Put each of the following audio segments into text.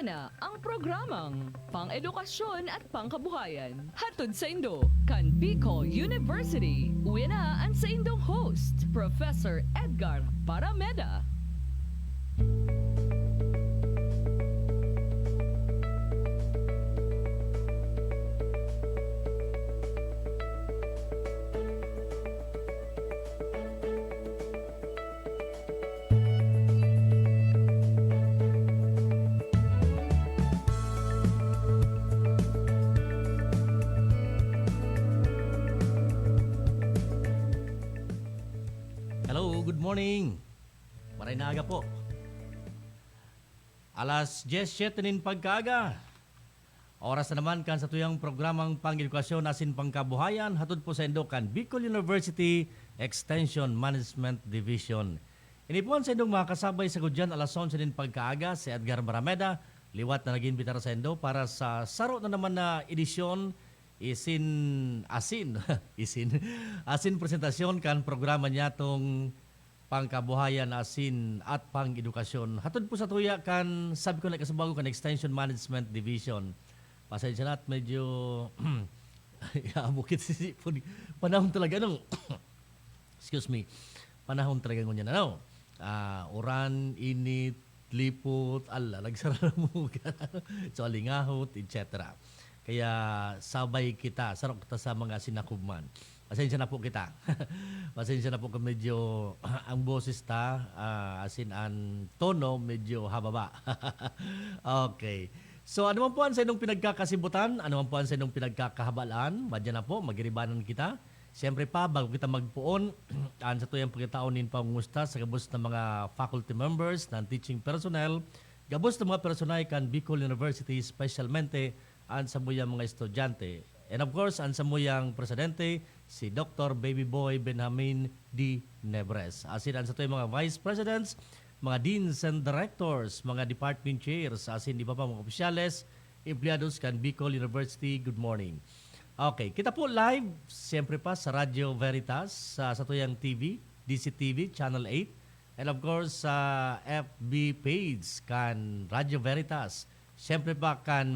Ayan na ang programang pang-edukasyon at pangkabuhayan. Hatod sa Indo, kan Bicol University. Uwi na ang sa Indong host, Professor Edgar Parameda. Hello, good morning. Maray na aga po. Alas 10:07 pagkaaga. Oras na naman kan sa tuyang programang pang-edukasyon asin pangkabuhayan hatod po sa Indokan Bicol University Extension Management Division. Inipuan sa Indong mga kasabay sa gudyan alas 11 din pagkaaga si Edgar Barameda, liwat na naging bitara sa Indo para sa saro na naman na edisyon asin presentasyon kan programa niya tong pangkabuhayan asin at pang-edukasyon. Hatod po sa tuya kan sabi ko na kasabago kan Extension Management Division. Pasensya na at medyo bukit sisipon. Panahon talaga nung excuse me. Panahon talaga ngunyan ano. Uran, init, lipot, nagsara mo so alingahot, etc. Kaya sabay kita, sarok kita sa mga sinakubman. Pasensya na po kita. Pasensya na po kung medyo ang boses ta, asin ang tono, medyo hababa. Okay. So ano man po ang sa inyong pinagkakasibutan, ano man po ang sa inyong pinagkakahabalaan, madyan na po, magiribanan kita. Siyempre pa, bago kita magpuon, sa tuyang pagkataunin pangungusta sa gabos ng mga faculty members, ng teaching personnel, gabos ng mga personay kan Bicol University, specialmente ang samuyang mga estudyante. And of course, ang samuyang presidente, si Dr. Baby Boy Benjamin D. Nebres. Asin ang sa tuyang mga vice presidents, mga deans and directors, mga department chairs, asin di pa mga opisyales, empleados kan Bicol University, good morning. Okay, kita po live, siyempre pa sa Radio Veritas, sa tuyang TV, DCTV, Channel 8, and of course sa FB page kan Radio Veritas, siyempre pa kan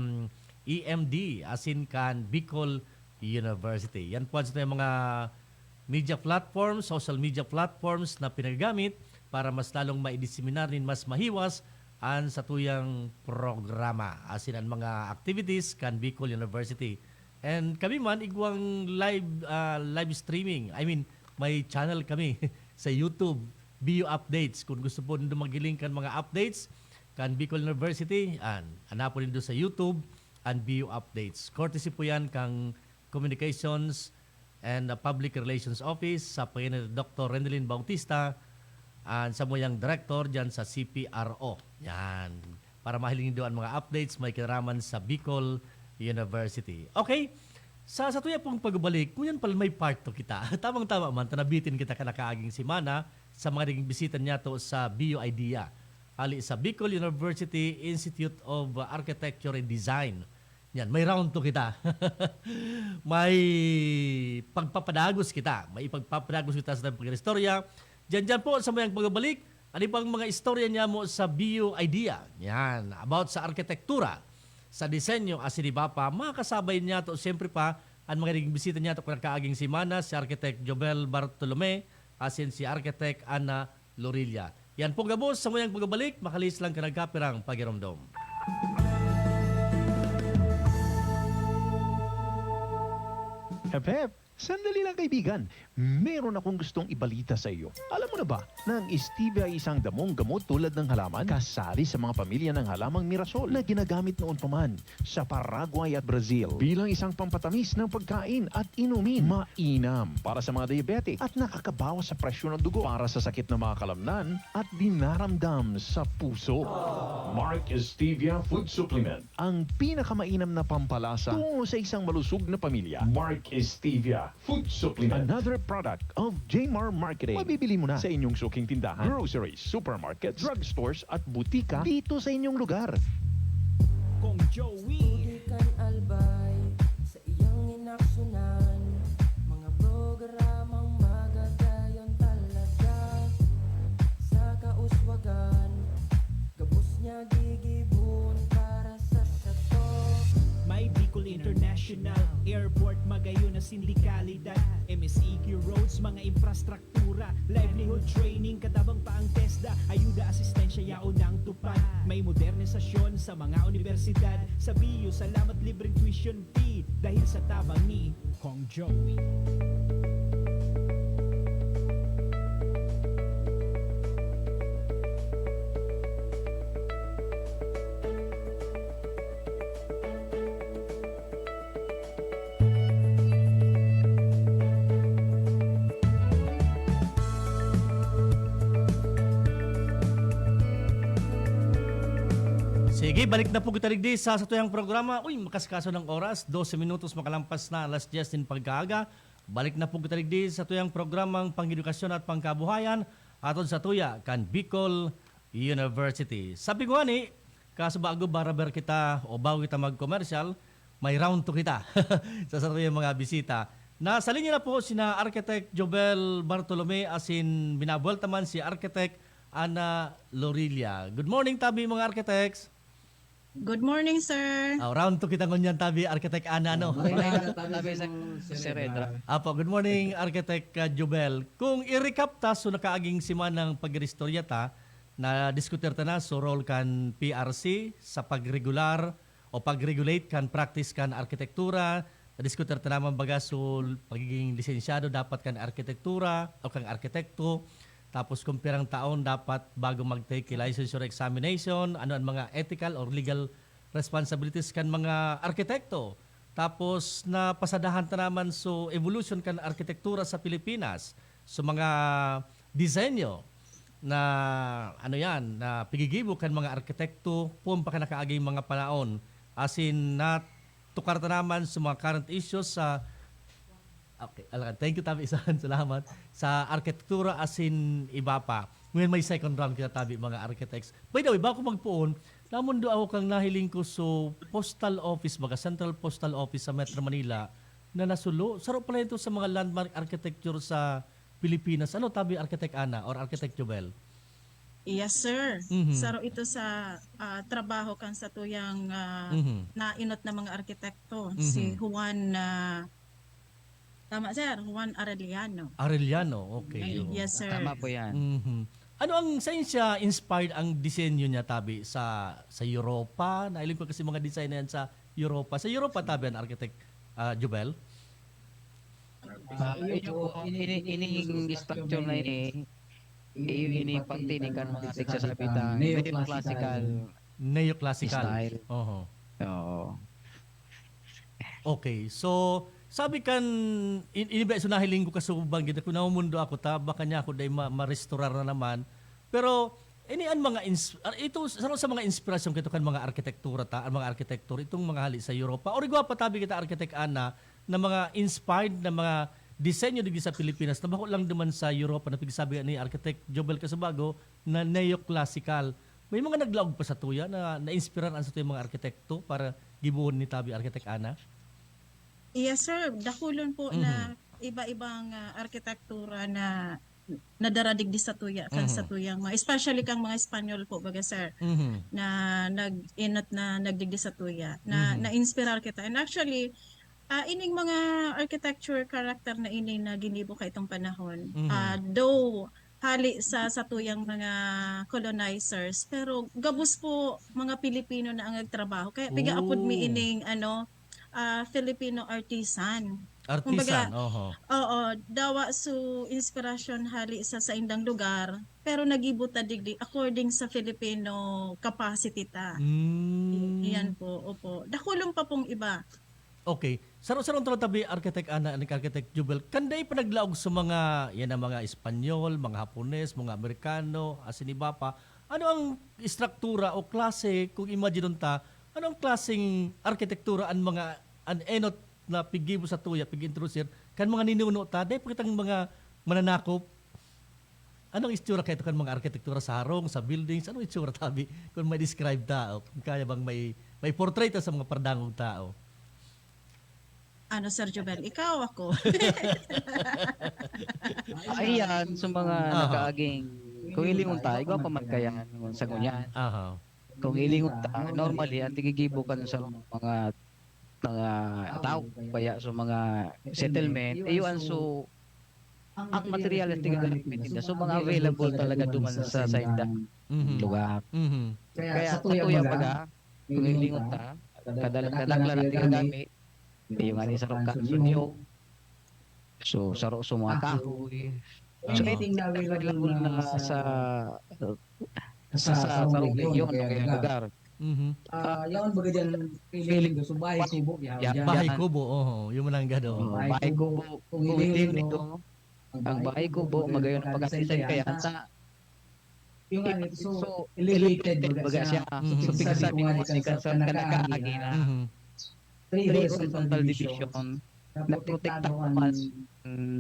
EMD, asin kan Bicol University. Yan po sa tuyang mga media platforms, social media platforms na pinagamit para mas lalong maidiseminar din mas mahiwas ang sa tuyang programa, asin ang mga activities kan Bicol University. And kami man igwang live streaming. I mean, may channel kami sa YouTube, BU Updates. Kung gusto po nito magiling kan mga updates kan Bicol University, hanapon nito sa YouTube and BU Updates. Courtesy po yan kang Communications and Public Relations Office sa Panginoon Dr. Rendelyn Bautista and sa muyang director dyan sa CPRO. Yan. Para mahiling doon mga updates, may kinaraman sa Bicol University. Okay, sa tuya pong pagbalik, kung yan pala may part to kita, tamang-tama man, tanabitin kita kanakaaging simana sa mga naging bisita niya to sa BU Idea. Ali sa Bicol University Institute of Architecture and Design. Yan, may round to kita. May pagpapadagos kita. May pagpapadagos kita sa pag-istorya. Diyan po sa mayang pagbalik, ano pang mga istorya niya mo sa BU Idea. Yan, about sa arkitektura, sa disenyo, asin iba pa, makakasabay niya to siyempre pa ang mga naging bisita niya to kung nakaaging simana, si Architect Jobel Bartolome, asin si Architect Ana Lorilla. Yan po gabos, sa mayang pagbalik, makalis lang ka nagkapirang pagiromdom. Hep hep! Sandali lang kaibigan, meron akong gustong ibalita sa iyo. Alam mo na ba na ang stevia ay isang damong gamot tulad ng halaman kasali sa mga pamilya ng halamang mirasol na ginagamit noon pa man sa Paraguay at Brazil bilang isang pampatamis ng pagkain at inumin. Mainam para sa mga diabetic at nakakabawas sa presyon ng dugo para sa sakit ng mga kalamnan at dinaramdam sa puso. Mark Stevia Food Supplement. Ang pinakamainam na pampalasa tungo sa isang malusog na pamilya. Mark Stevia Food Supplement. Another product of Jmar Marketing. Mabibili mo na sa inyong suking tindahan, groceries, supermarkets, drugstores at butika dito sa inyong lugar. Kung Joey Budikan albay sa iyang inaksyonan, mga programang magagayon talaga sa kauswagan, gabos niya gigibon para mga sindikalidad, MSEQ roads, mga infrastruktura, livelihood training, katabang pa ang TESDA, ayuda, asistensya, yaon ang tupad. May modernisasyon sa mga universidad, sa BU, salamat libreng tuition fee, dahil sa tabang ni Kong Joey. Sige, balik na po kita digdi sa tuyang programa. Uy, makaskaso ng oras, 12 minutos makalampas na alas 10 din pagkaaga. Balik na po kita digdi sa tuyang programang Pangedukasyon at Pangkabuhayan atod sa tuya kan Bicol University. Sabi ko ani, kaso bago baraber kita o bago kita mag-commercial, may round to kita sa tuyang mga bisita. Nasa linya na po sina Architect Jobel Bartolome asin binabuelta man si Architect Ana Lorilla. Good morning tabi mga architects. Good morning, sir. Round to kita ngunyan tabi Architect Ana no. Apo, good morning Architect Jobel. Kung i-recap ta so nakaaging siman ng pagrestorya ta na diskuter ta na so role kan PRC sa pagregular o pagregulate kan practice kan arkitektura. Na-diskuter ta naman baga so pagiging lisensyado dapat kan arkitektura o kan arkitekto. Tapos kung pirang taon dapat bago mag-take licensure examination, ano ang mga ethical or legal responsibilities kan mga arkitekto. Tapos napasadahan ta naman so evolution kan arkitektura sa Pilipinas. So mga disenyo na ano yan, na pigigibo kan mga arkitekto pumpa ka nakaagay mga panaon. As in na tukar ta naman sa mga current issues sa okay, thank you tabi isahan, salamat. Sa arkitektura as in iba pa. Ngayon may second round kita tabi mga architects. By the way, bago magpuon, namon do ako kang nahiling ko so postal office, baga Central Postal Office sa Metro Manila na nasulo. Sarap pala ito sa mga landmark architecture sa Pilipinas. Ano tabi Architect Ana or Architect Jobel? Yes, sir. Mhm. Saro ito sa trabaho kan sa tuyang nainot na mga arkitekto. Si Juan tama, sir. Juan Arellano. Arellano, okay. Yes, sir. Tama po yan. Mhm. Ano ang saan siya inspired ang disenyo niya tabi sa Europa? Nailing ko kasi mga design na yan sa Europa. Sa Europa tabi ang Architect Jobel? Ining structure na ini pagtinikan mga nagsasabi ta neoclassical Neoclassical. style. Oho. Oo. Okay. So, sabi kan iniba so nahiling ko kasubang gid ko mundo ako ta baka niya ako day ma-restorar na naman. Pero ini ang mga ito sa mga inspirasyon kito kan mga arkitektura ta, ang mga arkitektur itong mga hali sa Europa. Or igwa pa tabi kita Architect Ana na mga inspired na mga disenyo digi sa Pilipinas na bako lang duman sa Europa na pigsabi ni Architect Jobel Casubago na neoclassical. May mga naglaog pa sa tuya na na-inspiran sa tuya mga arkitekto para gibuon ni tabi Architect Ana. Yes, sir. Dakulon po na iba-ibang arkitektura na nadaradig di sa tuya kan sa tuyang mga especially kang mga Espanyol po baga sir na nag-inot na nagdigdi sa tuya na na-inspirar kita. And actually ining mga architecture character na ini na ginibo ka itong panahon. Though hali sa tuyang mga colonizers pero gabos po mga Pilipino na ang nagtrabaho. Kaya piga apod mi ining Filipino artisan. Artisan, Kumbaga, oho. Oo, dawa su inspirasyon hali sa indang lugar pero nagibuta digdi according sa Filipino capacity ta. Yan po, opo. Dakulong pa pong iba. Okay. Saro-sarong tabi Architect Ana and Architect Jubel. Kanday pa naglaog sa mga yan ang mga Espanyol, mga Hapones, mga Amerikano, asin iba pa. Ano ang struktura o klase kung imagine ta, ano ang klaseng arkitektura ang mga enot na pigibo sa tuya, pig-introducer, kan mga ninuno ta, day pakitang mga mananakop. Anong istura kayo kan mga arkitektura sa harong, sa buildings, anong istura tabi kung may describe tao, kung kaya bang may portrait sa mga pardangong tao? Ano, Sir Jobel? Ikaw ako. Ayan, sa mga nakaaging kung ilingon ta, ikaw pa man kaya sa ngunyan. Aha. Kung ilingon ta, normally, ang tigigibo ka sa mga mga tao kaya sa mga settlement ayun so ang materials na gagamitin nila so mga available talaga duman sa indang Mhm. lugar Mhm. kaya sa tuya baga kung ilingon ta kadaglan na gamit yung ani sa rokan sunyo so saro sa mga kahoy so anything na available na sa region ng lugar. Mhm. Yaon baga dyan feeling ko, so bahay kubo. Bahay kubo, yung manangga do. Bahay kubo, kung hindi nito, ang bahay kubo, magayon ang pag-asisay kaya sa yung ano, so elevated baga siya. So pagkasabi ko ni Kansan ka nakaagi na Mhm. 3 horizontal division na protekta man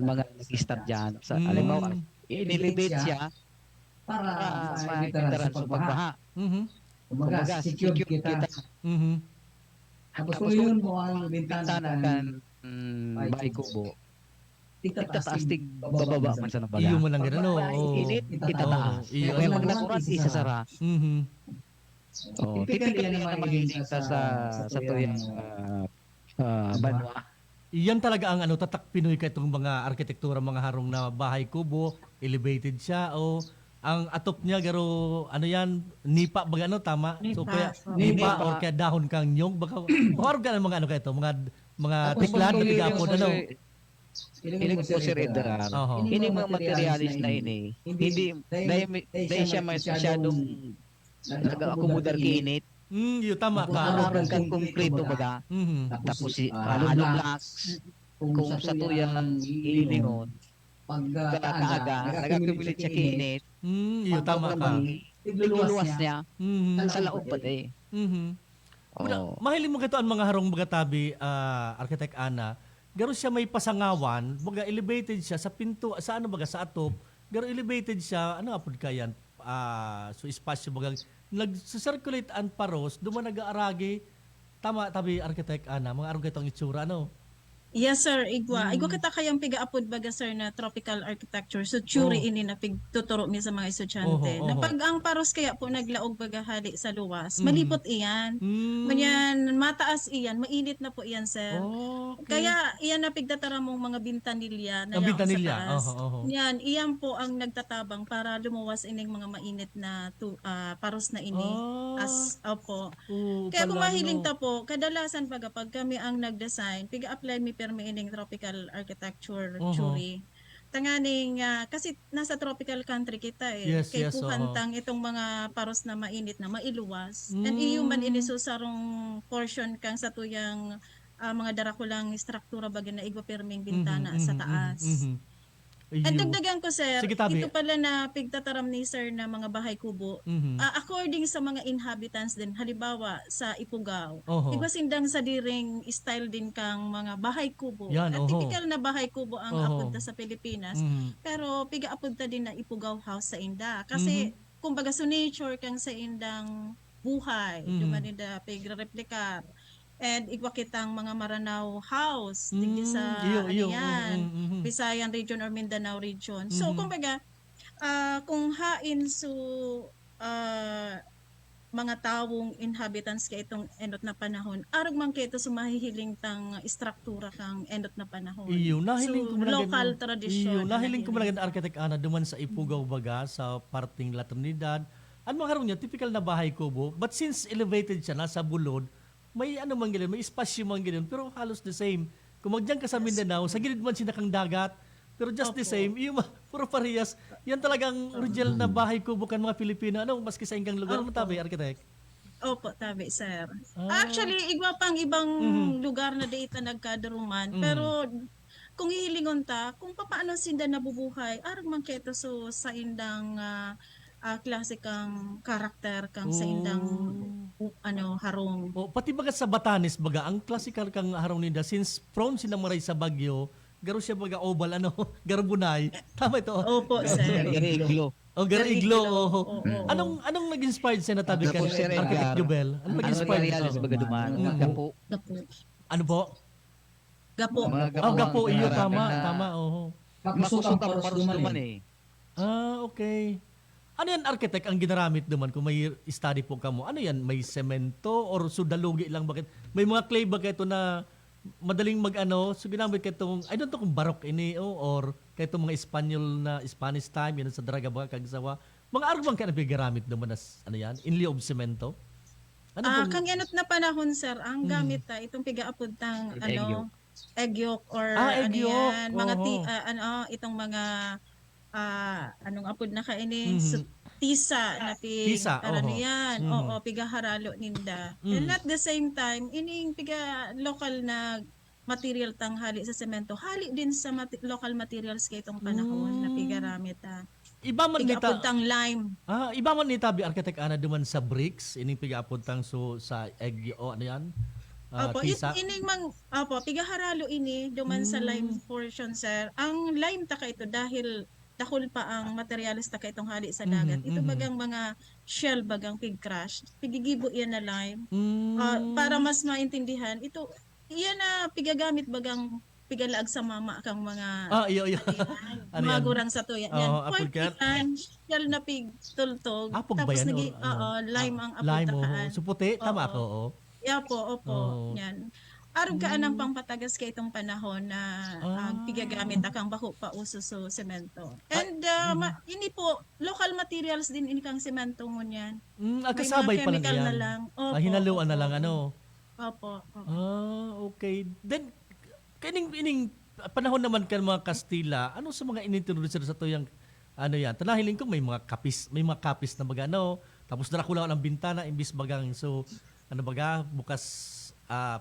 mga nag-start dyan. Sa alimbawa, in-elevate siya para maitaran sa pagbaha. Mhm. Kumbaga, secured kita. Mhm. Tapos kung yun mo ang bintana Kan bahay kubo. Tigtataastig bababa man sa nabaga. Iyo manangga no. Init, itataas. Iyo Kaya pag nakurat, isasara. Mhm. Typical yan ang magiging sa tuyang banwa. Iyan talaga ang tatak Pinoy ka itong mga arkitektura, mga harong na bahay kubo, elevated siya o ang atop niya garo yan nipa baga tama so kaya nipa or kaya dahon kang nyong baka harong ka ng mga kaya ito mga tiklan na tigapon Ini ko Sir Edgar. Ini mga materialis na ini. Hindi dahil siya masyadong nag-accommodar kinit. Yung tama ka. Parang kang konkreto baga. Tapos si hollow blocks kung sa tuyang ilingon kaaga nag-accumulate siya kinit. Yung tama ka. Igluluwas niya sa laog pa eh. Mahiling mo kito ang mga harong bagatabi Architect Ana. Garo siya may pasangawan, baga elevated siya sa pinto, sa baga sa atop. Garo elevated siya, apod kayan? So espasyo baga nag-circulate ang paros, duman nag-aaragi. Tama tabi Architect Ana, mga arong kitong itsura Yes sir, igwa. Igwa kita kayang piga-apod baga sir na tropical architecture. So theory ini na pigtuturo mi sa mga estudyante. Na pag ang paros kaya po naglaog baga hali sa luwas, malipot iyan. Manyan mataas iyan, mainit na po iyan sir. Kaya iyan na pigtatara mong mga bintanilya na sa taas. Yan, iyan po ang nagtatabang para lumuwas ining mga mainit na paros na ini. Opo. Kaya kung mahiling ta po, kadalasan baga pag kami ang nag-design, piga-apply mi permi ining tropical architecture theory. Tanganing kasi nasa tropical country kita kay puhantang itong mga paros na mainit na mailuwas. And iuman inisusarong portion kang sa tuyang mga darakulang struktura bagay na igwa perming bintana sa taas. At dagdagan ko sir, ito pala na pigtataram ni sir na mga bahay kubo. According sa mga inhabitants din, halimbawa sa Ifugao, iba sindang sa diring style din kang mga bahay kubo. At typical na bahay kubo ang apunta sa Pilipinas. Pero piga-apunta din na Ifugao house sa inda. Kasi kumbaga sa nature kang sa indang buhay, dumanida pigre-replikar. And igwa kitang mga Maranao house digdi sa Visayan region or Mindanao region. So kumbaga kung hain so mga tawong inhabitants kay itong endot na panahon, arog man kay ito sumahihiling tang istruktura kang endot na panahon. Nahiling ko local tradition. Nahiling ko malagan Architect Ana duman sa Ifugao baga sa parting La Trinidad. Ano mga harong niya typical na bahay kubo, but since elevated siya nasa bulod, may man gilid, may espasyo man gilid, pero halos the same. Kung magdiyan ka sa Mindanao, sa gilid man sinakang dagat, pero just the same, puro parehas. Yan talagang original na bahay kubo kan mga Pilipino. Maski sa inggang lugar, tabi, Architect? Opo, tabi, sir. Actually, igwa pang ibang lugar na dito nagkadaruman, pero kung hihilingon ta, kung paano sinda nabubuhay, arag man keto so sa indang klase kang karakter kang sa indang harong. Pati baga sa Batanes baga ang classical kang harong nila since prone sila maray sa bagyo, garo siya baga oval garbunay. Tama ito. Opo, sir. Gariglo. Gariglo. Anong nag-inspired sa natabi ka Architect Jubel? Anong nag-inspired sa baga duman? Gapo. Ano po? Gapo. Gapo iyo tama. Makusok ang paros duman okay. Ano yan, architect, ang ginaramit naman kung may study po ka mo? Ano yan, may semento or sudalugi lang? Bakit? May mga clay ba kayo na madaling mag-ano? So ginamit kayo itong, I don't know kung barok ini or kayo itong mga Espanyol na Spanish time, yan sa Daraga ba, Kagsawa. Mga arubang ka na pinagamit naman as, ano yan, in lieu of semento? Ano Kang inot na panahon, sir, ang gamit itong pigaapod tang egg yolk or egg ano yolk. yan, mga Oho. itong mga anong apod na kaini, tisa na Tisa, ano oho. yan, Mhm. oo, piga haralo ninda. And at the same time, ining piga local na material tang hali sa semento, hali din sa local materials kay itong panahon na pigaramit Iba man piga nita, apod tang lime. iba man ni Tabi Architect Ana duman sa bricks, ining pigaapod tang so sa egg o ano yan? Opo, Tisa. piga haralo ini duman sa lime portion, sir. Ang lime ta ka ito dahil dahol pa ang materialis ta ka itong hali sa dagat. Ito bagang mga shell bagang pig crush. Pigigibo yan na lime. Para mas maintindihan, ito iyan na pigagamit bagang pigalaag sa mama kang mga Iyo. Ano mga yan? gurang sa tuya yan. Oo, apple Quite cat. yan, shell na pig tultog. Apog ba Tapos yan? nagi, Or ano? lime ang apple Lime, takaan. so puti, tama Oo. ako, oo. Opo. Oo. Yan. Arog ka anang pangpatagas kay itong panahon na ang pigagamit akang bako pa uso so semento. And ini po local materials din ini kang semento mo niyan. Kasabay pa lang chemical yan. na lang. Opo, Hinaluan na opo. lang ano. Opo. Okay. Then ining panahon naman kan mga Kastila, ano sa mga inintroduce sa tuyang ano yan? Tanahiling ko may mga kapis na baga ano, tapos dara ang bintana imbis bagang so ano baga bukas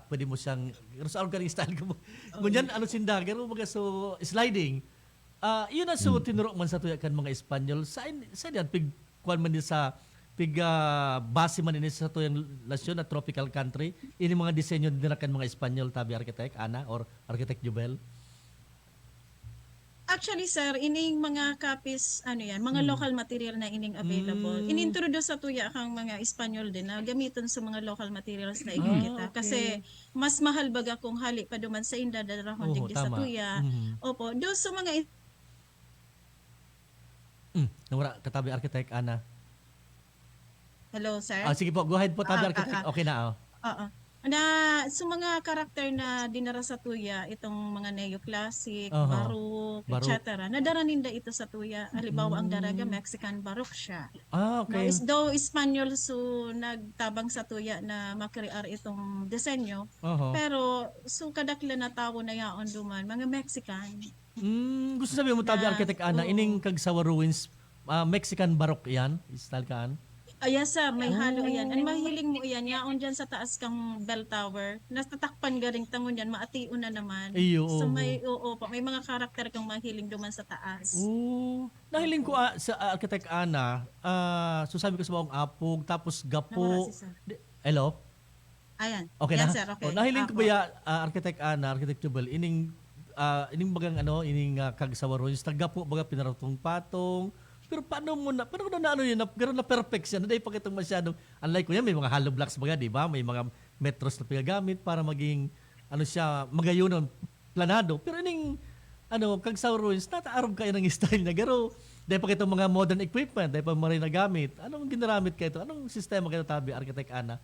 pwede mo siyang sa organic style ko. Ngunyan ano sindagan mo baga so sliding. Yun na so tinuro man sa tuya kan mga Espanyol sa yan pig kwan man din sa base man din sa tuyang lasyon na tropical country. Ini mga disenyo din na kan mga Espanyol Tabi Architect Ana or Architect Jubel. Actually, sir, ining mga kapis, mga local material na ining available. Inintroduce sa tuya kang mga Espanyol din na gamiton sa mga local materials na ikikita. Okay. Kasi mas mahal baga kung hali pa duman sa inda darahon digdi sa tama. tuya. Opo, do sa mga Nawara Katabi Architect Ana. Hello, sir. Sige po, go ahead po Tabi Architect. Okay na. Oo. Na sa mga karakter na dinara sa tuya, itong mga neoclassic, baroque, etc. Nadara ninda ito sa tuya. Halimbawa ang daraga Mexican baroque siya. Okay. Though Espanyol so nagtabang sa tuya na makrear itong disenyo, pero so kadakla na tawo na yaon duman mga Mexican. Gusto sabihin mo Tabi Architect Ana, oo. ining Kagsawa ruins Mexican baroque yan, style kaan? Yes sir, may halo yan. Ang mahiling mo yan, yaon dyan sa taas kang bell tower. Nastatakpan garing tangon yan, maation na naman. Iyo, So may may mga karakter kang mahiling duman sa taas. Nahiling ko sa Architect Ana, so sabi ko sa buong apog, tapos gapo. Nawala si sir. Hello? Ayan. Okay Yes na? sir, okay. Nahiling ko Apo. ba ya, Architect Ana, Architect Jubel, ining bagang ining Kagsawa ruins, naggapo baga pinaratong patong, pero paano ko na ano yun, gano'n na perfect siya, na dahil pakitong masyadong, unlike ko yan, may mga hollow blocks baga, di ba? May mga metros na pinagamit para maging, magayonon, planado. Pero ining, Kagsawa ruins, nataarog kayo ng style na garo. Dahil pakitong mga modern equipment, dahil pa maray na gamit. Anong ginaramit kayo ito? Anong sistema kayo Tabi, Architect Ana?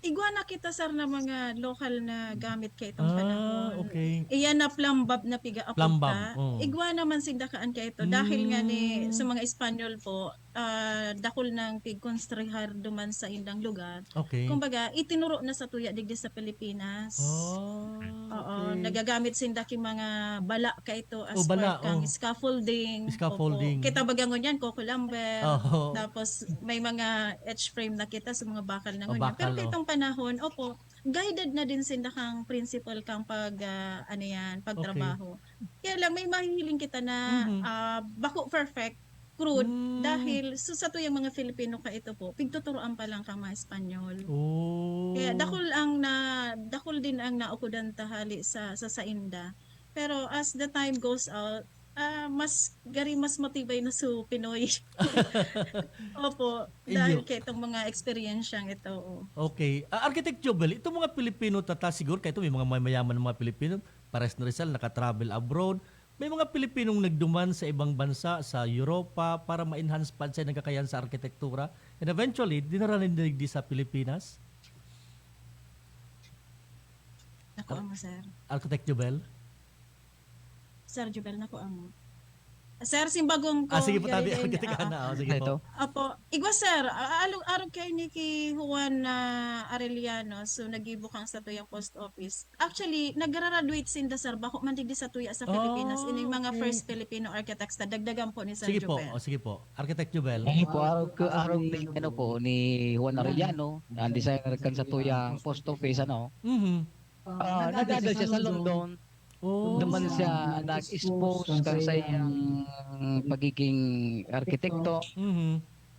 Iguana kita sir na mga local na gamit kay itong panahon. Okay. Iyan na plumbab na piga apod Plumbab, ka. oo. Iguana man sindakaan kay ito. Dahil nga ni sa mga Espanyol po, dakol ng pigkonstrihar duman sa indang lugar. Okay. Kumbaga, itinuro na sa tuya digdi sa Pilipinas. Oo, nagagamit sinda ki mga bala ka ito as bala, part kang scaffolding. Scaffolding. Opo. Kita bagangon yan, Coco Lumber. Oo. Tapos may mga edge frame na kita sa mga bakal na ngunyan. bakal, Pero itong panahon, guided na din sinda kang principal kang pagtrabaho. Kaya lang may mahihiling kita na bako perfect crude dahil sa tuyang mga Filipino ka ito po, pigtuturoan pa lang kang mga Espanyol. Kaya dakol din ang naukudan tahali sa inda. Pero as the time goes out, mas matibay na su Pinoy. Opo, dahil kay itong mga experiensyang ito. Okay. Architect Jubel, itong mga Pilipino siguro, kahit may mga mayaman ng mga Pilipino, pares na Rizal, nakatravel abroad, may mga Pilipinong nagduman sa ibang bansa, sa Europa, para ma-enhance pa sa kakayahan sa arkitektura. And eventually, dinara nila sa Pilipinas. Nako amo, sir. Architect Jubel. Sir Jubel, nako amo. Sir, simbagong ko. Sige po, tabi. galing, Architect Ana. Sige Ito. po. Apo, igwa sir, arog kay ni ki Juan Arellano, so nagibo kang sa tuyang post office. Actually, nag-graduate sinda sir, bako man digdi sa tuya sa Pilipinas, ining mga okay. first Filipino architects na dagdagan po ni Sir Sige po. Jubel. Sige po. Architect Jubel. Po araw ni ano po ni Juan Arellano, ang designer kan sa tuyang post office ano. Nag-adal siya sa London. Oh. Naman siya nag-expose kan sa iyang pagiging arkitekto.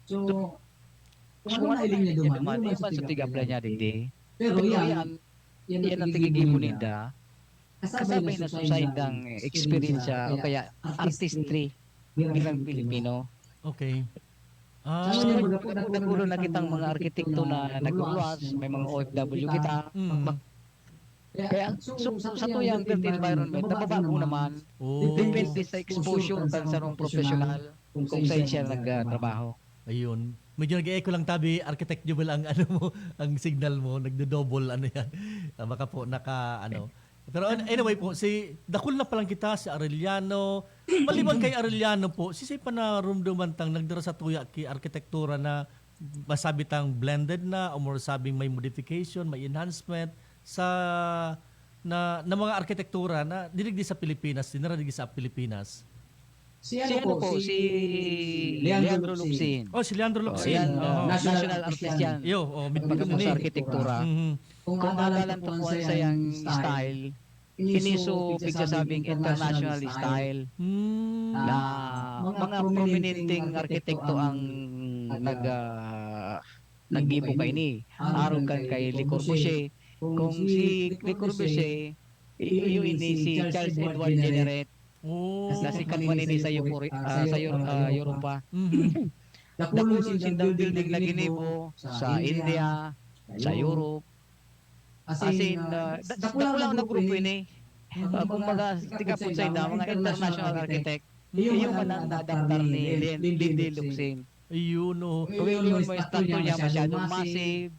So, So, kung ano iling niya duman, yung man sa tigapla niya dindi. Pero Pero yan, yan ang tigigimo ninda. Kasabay na suicide ang experience o kaya artistry bilang Pilipino. Okay. So, nagpulo na kitang mga arkitekto na nag-uwas, may mga OFW kita. Kaya sa tuyang built environment, nababago naman. Depende sa exposure kan sa rong professional kung saan siya nagtrabaho. Ayun. Medyo nag-echo lang tabi, Architect Jubel ang ano mo, ang signal mo, nagdo-double ano yan. Baka po naka ano. Pero anyway po, si dakul na palang kita si Arellano. Maliban kay Arellano po, si pa na rumduman tang nagdara sa tuya ki arkitektura na masabi tang blended na o more sabing may modification, may enhancement sa na mga arkitektura na dinigdi sa Pilipinas, dinaradig sa Pilipinas. si Si Leandro Lupsin. Oh, si Leandro Locsin. National artist yan. Yo, Pagdating sa arkitektura. Kung nakalan to po sa yung style, iniso pigsasabing international style na mga prominenteng arkitekto ang naggibo kay ni. Aron kan kay Le Corbusier. Kung si Le Corbusier, iyo ini si Charles Edward Jenneret. Na si kanmanini sa Europa. Dakulon sindang building na ginibo sa India, sa Europe. As in, dakulang na grupo ini. Kung mga tigapon sa inda, mga international architect, yung manandadaktar ni Lindy Luxin. Ayun, oh. Kung yung structure niya masyadong massive,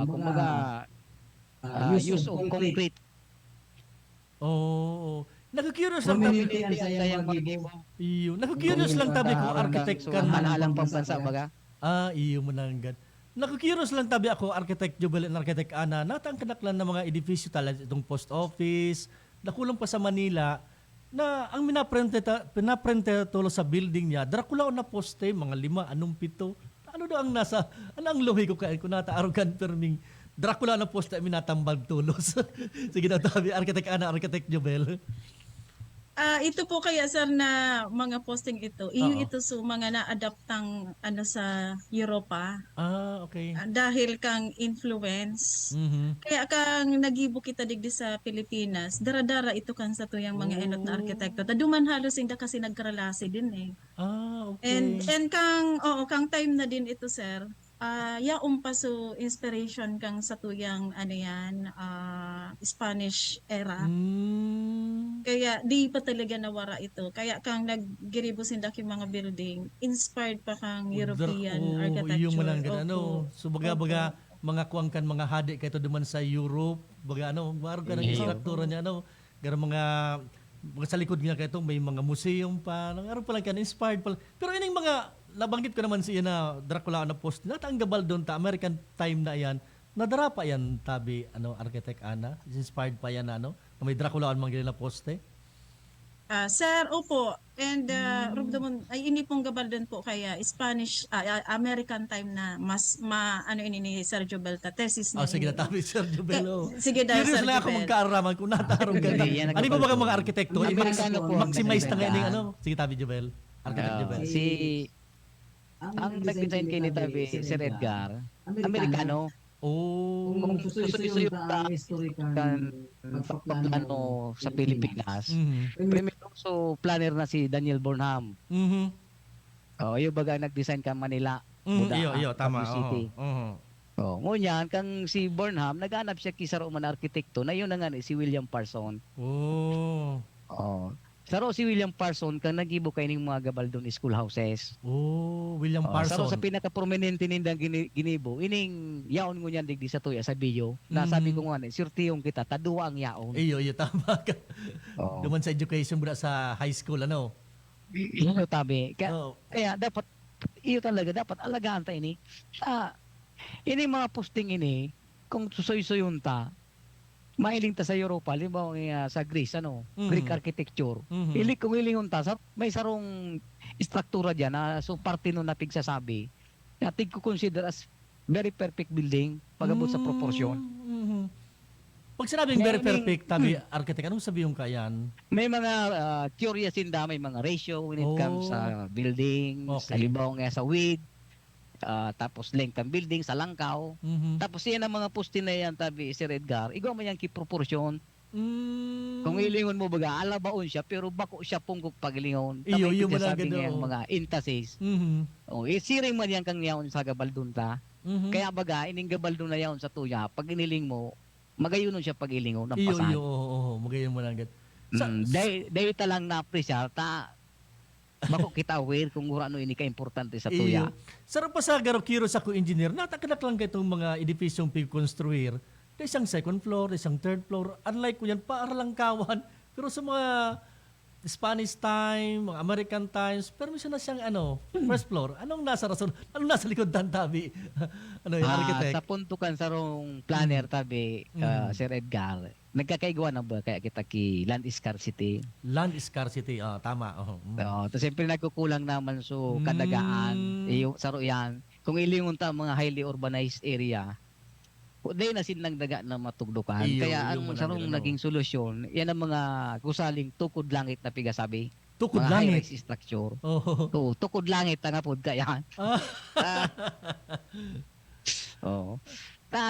kung mga use of concrete. Oh. Nagkukurious lang tabi. Iyo. Nagkukurious lang tabi ko architect kan Halalang pambansa baga. Iyo mo nang gan. Nagkukurious lang tabi ako architect Jubel and architect Ana. Natang kanaklan ng mga edifisyo talad itong post office. Nakulang pa sa Manila na ang pinaprente tulo sa building niya. Dracula na poste mga 5, 7. Ano daw ang nasa ang luhi ko kain ko nata arugan perming Dracula na poste minatambag tulos. Sige daw tabi architect Ana, architect Jubel. Ito po kaya sir na mga posting ito, iyo Oo. ito so mga na-adaptang ano sa Europa. Okay. Dahil kang influence. Kaya kang nagibo kita digdi sa Pilipinas, dara-dara ito kan sa tuyang mga enot na arkitekto. Taduman halos hindi kasi nagkarelasi din eh. Okay. And kang time na din ito sir. Pa so inspiration kang sa tuyang ano yan, Spanish era. Kaya di pa talaga nawara ito. Kaya kang naggiribo sindaki mga building, inspired pa kang European architecture. Yung manang ano. Opo. So baga mga kuangkan mga hadi kay to duman sa Europe, baga ano, maro ka ng struktura niya ano. Gara mga sa likod niya kay to may mga museum pa, nang pa lang kan inspired pa. Pero ining mga nabanggit ko naman siya na Dracula na post natanggabal doon ta American time na yan. Nadara pa yan tabi ano architect Ana. Inspired pa yan ano. May Dracula ang mga na poste. Sir, opo. And rumdamon ay ini pong gabal doon po kaya Spanish American time na mas ano ini ni Sergio Belta thesis ni. Sige na tabi Sergio Bello. Sige daw Curious Sir lang ako Jubel. magkaaraman kung natarong ganda. Ano ba mga arkitekto? Amerikano po ang Maximize na nag-design. ngayon ano? Sige tabi Jubel. Architect Jubel. Ang nag-design kay ni Tabi, Sir Edgar, Amerikano. Kung susunod ka kan pagplano sa Pilipinas, primero so planner na si Daniel Burnham. Yung baga nag-design ka Manila. Iyo, tama. City. Ngunyan, kang si Burnham, naghanap siya kisaro man arkitekto na yun na nga si William Parson. Saro si William Parson kang nagibo kay ning mga gabaldon schoolhouses. Oh, William Saro Parson. sa pinaka-prominente nindang ginibo, ining yaon ko niyan digdi sa tuya sa video. Na sabi ko nga, sirtiyong kita, taduwa ang yaon. Iyo, tama ka. Oo. Duman sa education bro sa high school, ano? Iyo tabi. Oo. Kaya dapat, iyo talaga, dapat alagaan ta ini. Ini mga posting ini, kung susoy-soyon ta, mailing ta sa Europa, limbawa sa Greece, Greek architecture. Kung ilingon ta, may sarong struktura dyan na so parte nun na pigsasabi, na tig ko consider as very perfect building pag-abot sa proportion. Pag sinabing very Meaning- perfect, tabi architect, anong sabi yung kayan? May mga teorya sinda, may mga ratio when it comes sa building, sa Okay. limbawa nga sa width, tapos length ng building, sa langkaw. Tapos yan ang mga poste na yan, tabi Sir Edgar, igaw mo yan kiproporsyon. Kung ilingon mo baga, alabaon siya, pero bako siya punggok pagilingon. Iyo, Tapos yung sabi mga nga gano. mga entasis. Siring man yan kang yaon sa gabaldon ta. Kaya baga, ining gabaldon na yaon sa tuya, pag iniling mo, magayunon siya pag ilingon ng Iyo, pasan. magayon mo lang agad. Dahil talang na-appreciate, bako kita aware kung ano ini ka-importante sa tuya. Sarap pa sa Garokiro sa engineer, natakanak lang itong mga edifisyong pag-construir. Na isang second floor, isang third floor. Unlike ko yan, para lang kawan. Pero sa mga Spanish time, mga American times, pero minsan na siyang first floor. Anong nasa rason? Anong nasa likod tabi? Yung architect? Sa puntukan sa rong planner tabi, Sir Edgar, nagkakaigwa na ba kaya kita ki land scarcity? Land scarcity, tama. Tapos siyempre nagkukulang naman so kadagaan, saro yan. Kung ilingon ta mga highly urbanized area, dahil na silang daga na matugdukan. Kaya ang sarong naging solusyon, yan ang mga gusaling tukod langit na pigasabi. Tukod mga langit? high-rise structure. Oh. Tukod langit nga po kaya.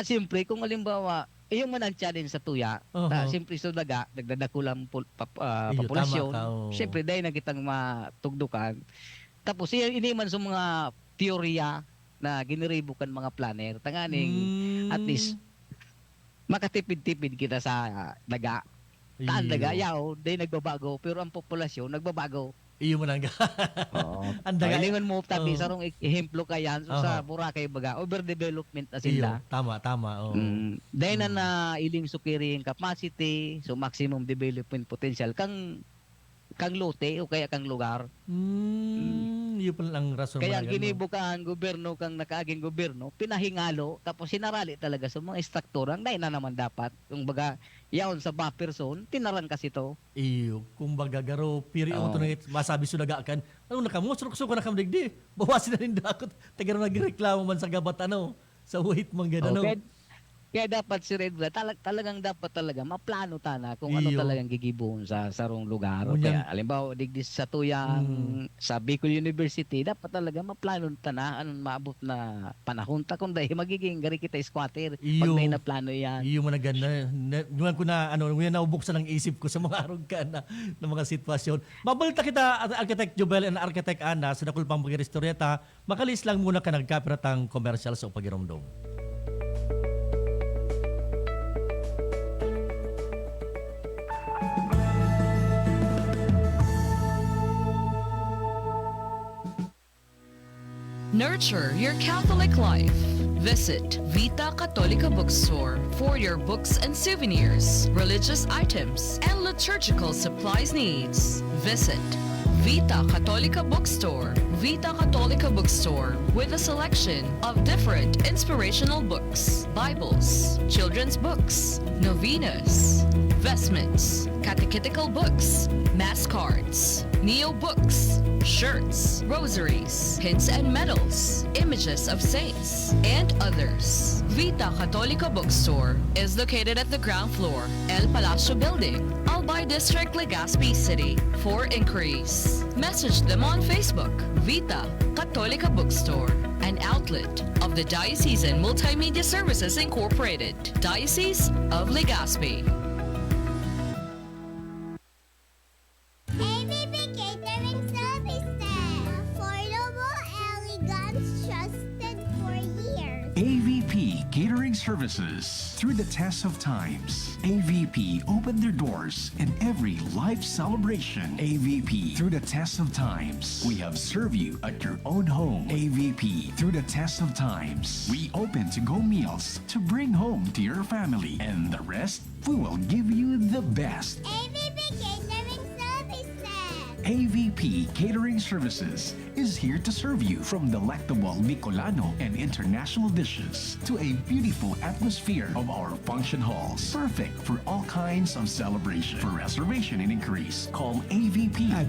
Siyempre, kung halimbawa, yung man ang challenge sa tuya, siyempre sa daga, nagdadakulang populasyon. Siyempre, dahil na kitang matugdukan. Tapos, ini man sa mga teorya na giniribukan mga planner, tanganing at least makatipid-tipid kita sa daga. Taan daga, yaw, dahil nagbabago, pero ang populasyon nagbabago. Iyo mo nang Ang daga. Ilingon mo, tabi, sarong ehemplo ka yan, so sa Boracay baga, overdevelopment na sila. Tama. Dahil na iling sukiring capacity, so maximum development potential, kang lote o kaya kang lugar. Yun pala ang rason. Kaya ginibo ka ang gobyerno, kang nakaaging gobyerno, pinahingalo, tapos sinarali talaga sa mga strukturang na naman dapat. Kung baga, yaon sa buffer zone, tinaran kasi to. Iyo, kung baga garo, piri mo ito na masabi sunagaan. Ano nakamusrok-suk ko na kamdigdi. Bawasin na rin dakot. Tagaro nagreklamo man sa gabat, sa wait mong gano'n. Kaya dapat si Red Blood, talagang dapat talaga maplano tana kung ano talagang gigibon sa sarong lugar. Kaya alimbawa, digdi sa tuyang sa Bicol University, dapat talaga maplano tana anong maabot na panahon ta kung dahil magiging gari kita squatter pag may naplano yan. Iyo mo na gana. Ngayon ko na, ngayon naubuksan ang isip ko sa mga araw ka na mga sitwasyon. Mabalita kita, Architect Jubel and Architect Ana, sa dakul pang pag-istoryeta, makalis lang muna ka nagkapiratang commercial sa Upagiromdom. Nurture your Catholic life. Visit Vita Católica Bookstore for your books and souvenirs, religious items, and liturgical supplies needs. Visit Vita Católica Bookstore. Vita Católica Bookstore with a selection of different inspirational books, Bibles, children's books, novenas, vestments, catechetical books, mass cards, neo books, shirts, rosaries, pins and medals, images of saints, and others. Vita Católica Bookstore is located at the ground floor, El Palacio Building, Albay District, Legazpi City. For inquiries, message them on Facebook. Vita Católica Bookstore, an outlet of the Diocesan Multimedia Services Incorporated, Diocese of Legazpi. ABB Catering Services. Affordable, elegant, trusted for years. AVP Catering Services. services. Through the test of times, AVP opened their doors in every life celebration. AVP, through the test of times, we have served you at your own home. AVP, through the test of times, we open to-go meals to bring home to your family. And the rest, we will give you the best. AVP Catering Services. AVP Catering Services is here to serve you from delectable Bicolano and international dishes to a beautiful atmosphere of our function halls. Perfect for all kinds of celebration. For reservation and inquiries, call AVP At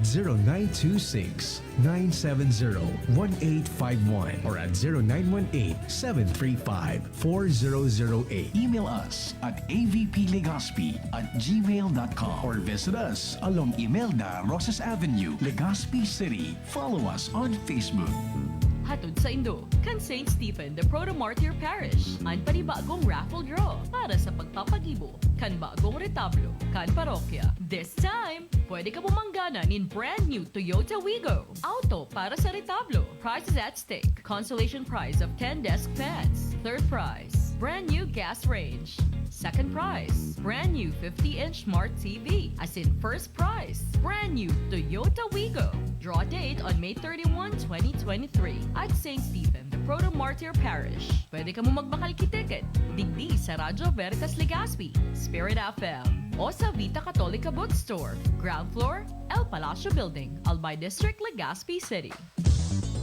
0926-970-1851 or at 0918-735-4008. Email us at avplegazpi@gmail.com or visit us along Imelda Rosas Avenue, Legazpi City. Follow us on Facebook. Hatod sa Indo, kan St. Stephen the Proto-Martyr Parish, ang panibagong raffle draw para sa pagpapagibo, kan bagong retablo, kan parokya. This time, pwede ka bumanggana ng brand new Toyota Wigo. Auto para sa retablo. Prizes at stake. Consolation prize of 10 desk fans. Third prize, brand new gas range. Second prize, brand new 50-inch smart TV. As in first prize, brand new Toyota Wigo. Draw date on May 31, 2023 at St. Stephen, the Proto-Martyr Parish. Pwede ka mo magmakalki-ticket. Digdi sa Radyo Veritas Legazpi, Spirit FM, o sa Vita Católica Bookstore, ground floor, El Palacio Building, Albay District, Legazpi City.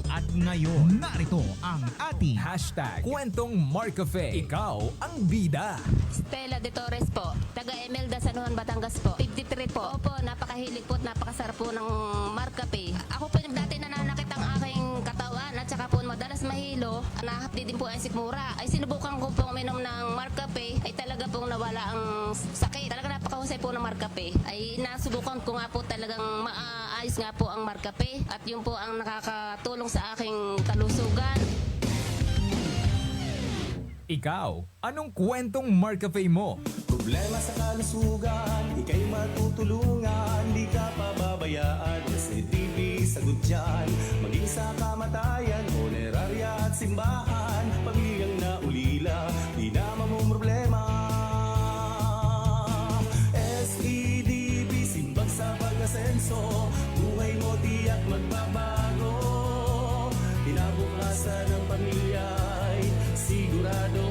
At ngayon, narito ang ating hashtag Kwentong Marcafe. Ikaw ang bida. Stella de Torres po, taga Emelda, Sanuhan, Batangas po. 53 po. Opo, napakahilig po at napakasarap po ng Marcafe. Ako po dati nananakit ang aking katawan at saka po madalas mahilo. Nahapdi din po ang sikmura. Ay sinubukan ko pong uminom ng Marcafe ay talaga pong nawala ang sakit. Talaga napakahusay po ng Marcafe. Ay nasubukan ko nga po talagang maayos nga po ang Marcafe at yun po ang nakakatulong sa aking kalusugan. Ikaw, anong kwentong Marcafe mo? Problema sa kalusugan, ika'y matutulungan, di ka pababayaan. SCTV, sagot dyan, maging sa kamatayan, monerarya at simbahan, pamilyang naulila, di na mamumroblema. SEDB, simbag sa pag-asenso, buhay mo tiyak magbabago. Kinabukasan ng pamilya ay sigurado.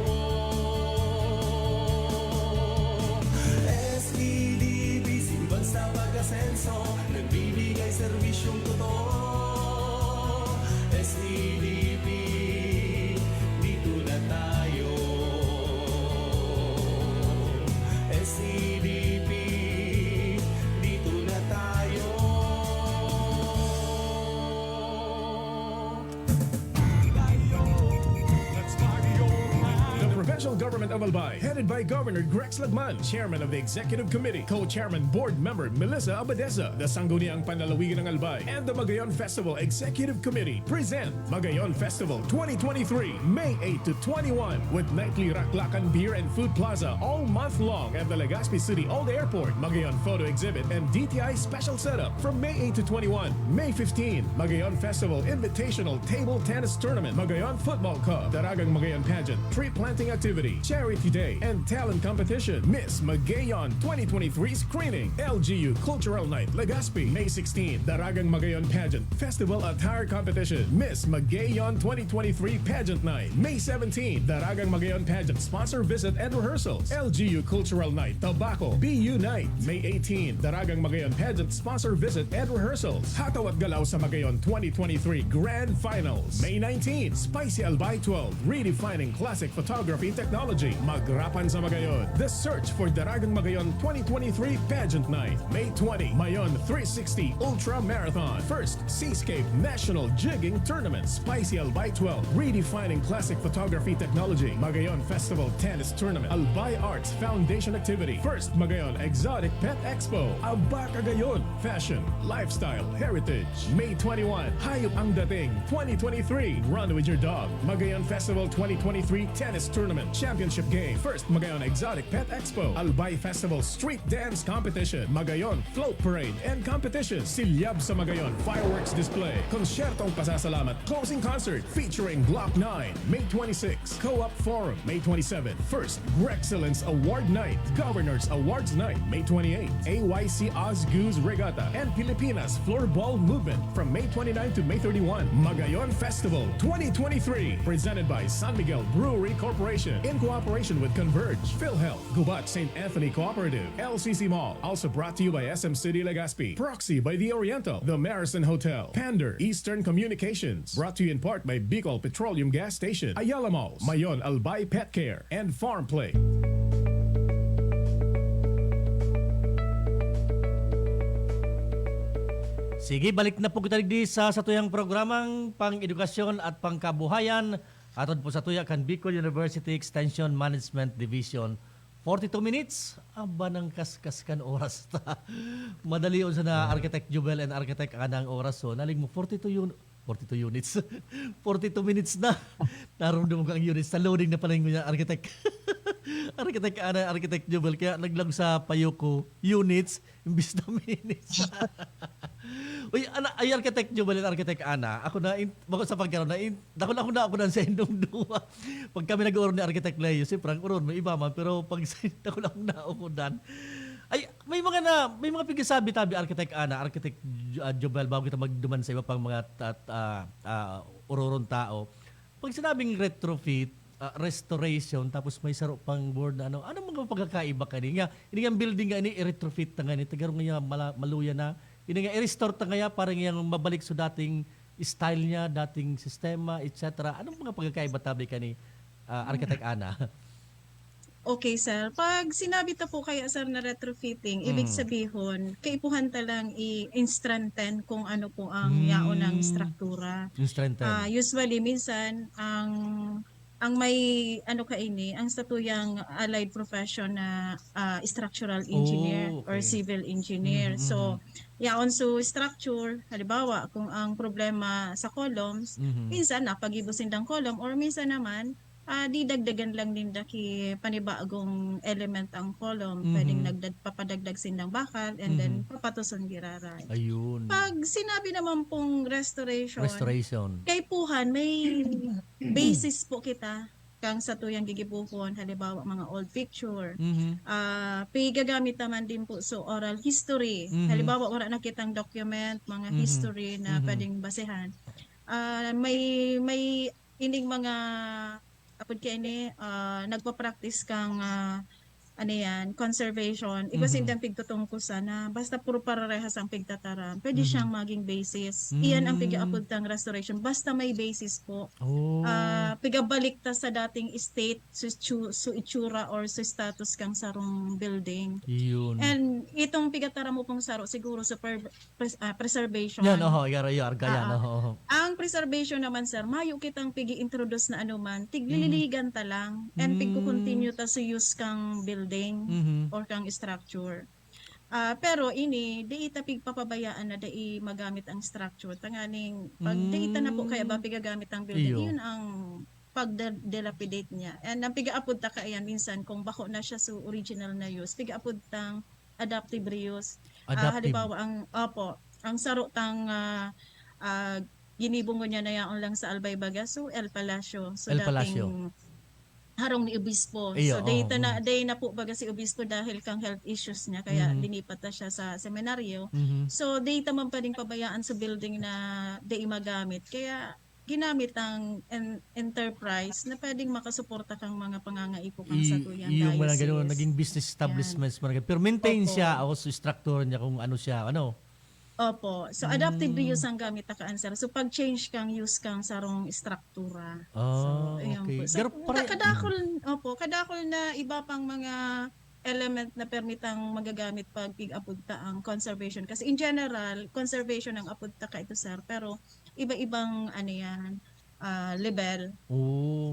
SEDB, simbag sa pag-asenso, nagbibigay serbisyong totoo. SEDB, dito na tayo. SEDB, dito na tayo. The Provincial Government of Albay, headed by Governor Grex Lagman, Chairman of the Executive Committee, Co-Chairman Board Member Melissa Abadesa, the Sangguniang Panlalawigan ng Albay, and the Magayon Festival Executive Committee present Magayon Festival 2023, May 8 to 21, with nightly Raklakan Beer and Food Plaza all month long at the Legazpi City Old Airport, Magayon Photo Exhibit, and DTI Special Setup from May 8 to 21. May 15, Magayon Festival Invitational Table Tennis Tournament, Magayon Football Cup, Daragang Magayon Pageant, Tree Planting Activity, Charity Day, and Talent Competition, Miss Magayon 2023 Screening, LGU Cultural Night, Legazpi, May 16, Daragang Magayon Pageant, Festival Attire Competition, Miss Magayon 2023 Pageant Night, May 17, Daragang Magayon Pageant, Sponsor Visit and Rehearsals, LGU Cultural Night, Tobacco, BU Night, May 18, Daragang Magayon Pageant, Sponsor Visit and Rehearsals, Hataw at Galaw sa Magayon 2023 Grand Finals, May 19, Spicy Albay 12, Redefining Classic Photography Technology, Magrapan sa Magayon, The Search for Daragang Magayon 2023 Pageant Night, May 20, Mayon 360 Ultra Marathon, First Seascape National Jigging Tournament, Spicy Albay 12, Redefining Classic Photography Technology, Magayon Festival Tennis Tournament, Albay Arts Foundation Activity, First Magayon Exotic Pet Expo, Aba Cagayon, Fashion, Lifestyle, Heritage, May 21, Hayop ang Dating 2023, Run with Your Dog, Magayon Festival 2023 Tennis Tournament, Championship Game Game, First Magayon Exotic Pet Expo, Albay Festival Street Dance Competition, Magayon Float Parade and Competition, Silyab sa Magayon Fireworks Display, Konsyertong Pasasalamat Closing Concert featuring Glock 9, May 26, Co-op Forum, May 27, First Grexcellence Award Night, Governor's Awards Night, May 28, AYC Ozgoose Regatta, and Pilipinas Floorball Movement from May 29 to May 31, Magayon Festival 2023, presented by San Miguel Brewery Corporation in cooperation with Converge, PhilHealth, Gubat St. Anthony Cooperative, LCC Mall, also brought to you by SM City Legazpi, Proxy by The Oriental, The Marison Hotel, Pander, Eastern Communications, brought to you in part by Bicol Petroleum Gas Station, Ayala Malls, Mayon Albay Pet Care, and Farm Play. Sige, balik na po kita digdi sa tuyang programang pang-edukasyon at pangkabuhayan atod po sa tuya kan Bicol University Extension Management Division. 42 minutes, aba ng kaskas kan oras ta. Madali on sa na Architect Jubel and Architect Ana ang oras so nalig mo 42 units. 42 minutes na. Narumdum ko ang units sa loading na pala yung Architect. Architect Ana, Architect Jubel kaya naglag sa payo ko units imbis na minutes. Uy, ay Architect Jubel and Architect Ana, ako na bako sa pagkaroon na ako na sa indong duwa. Pag kami nag-uron ni Architect Leo, si Frank uron may iba man pero pag ako na ako dan. Ay may mga pigasabi tabi Architect Ana, Architect Jubel bago kita magduman sa iba pang mga uroron tao. Pag sinabing retrofit, restoration tapos may saro pang board na ano mga pagkakaiba kani nga ini nga building nga ini i-retrofit ta nga ni tagarong nga maluya na ini nga i-restore ta nga para nga mabalik sa dating style niya, dating sistema, etc. Anong mga pagkakaiba tabi kani Architect Ana? Okay, sir. Pag sinabi ta po kaya, sir, na retrofitting, ibig sabihin, kaipuhan ta lang i-instrumenten kung ano po ang yaon ng struktura. Usually, minsan, ang may ang statuyang allied profession na structural engineer or civil engineer. So, yaon so structure, halimbawa, kung ang problema sa columns, minsan napag-ibusin ng column or minsan naman, di dagdagan lang din daki panibagong element ang column. Pwedeng papadagdag sindang bakal and then papatuson giraray. Ayun. Pag sinabi naman pong restoration. Kay puhan, may basis po kita kang sa tuyang gigibuhon, halimbawa mga old picture. Gagamit naman din po so oral history. Halimbawa wala na kitang document, mga history na pwedeng basehan. May ining mga apod kaya ni nagpa-practice kang conservation. Ikusindang pigtutungko sana. Basta puro pararehas ang pigtataran. Pwede siyang maging basis. Iyan ang pigaapod tang restoration. Basta may basis po. Pigabalik ta sa dating state, so itsura or so status kang sarong building. Yun. And itong pigatara mo pong saro, siguro sa preservation. Yan, gayan. Ang preservation naman, sir, mayo kitang pigi-introduce na anuman, tiglililigan ta lang, and pig-continue ta sa use kang building or kang structure. Pero ini di ita pigpapabayaan na dai magamit ang structure tanganing pag di ita na po kaya ba pigagamit ang building yun ang pag-dilapidate niya. And ang pigaapod ta kaayan minsan kung bako na siya sa original na use, pigaapod tang adaptive reuse. Halimbawa ang saro tang ginibong niya na yaon lang sa Albay Bagaso, El Palacio. So dating harong ni obispo. So day na po baga si obispo dahil kang health issues niya kaya linipat na siya sa seminaryo. So data man pa ding pabayaan sa building na day magamit. Kaya ginamit ang enterprise na pwedeng makasuporta kang mga pangangaipo kang sa tuyang diocese. Yung mga ganun, naging business establishments. Pero maintain siya o sa structure niya kung ano siya. Opo. So, adaptive reuse ang gamit na ka-answer. So, pag-change kang, use kang sarong struktura. Okay. So, kadakol na iba pang mga element na permitang magagamit pag pig-apudta ang conservation. Kasi in general, conservation ang apudta ka ito, sir. Pero, iba-ibang level.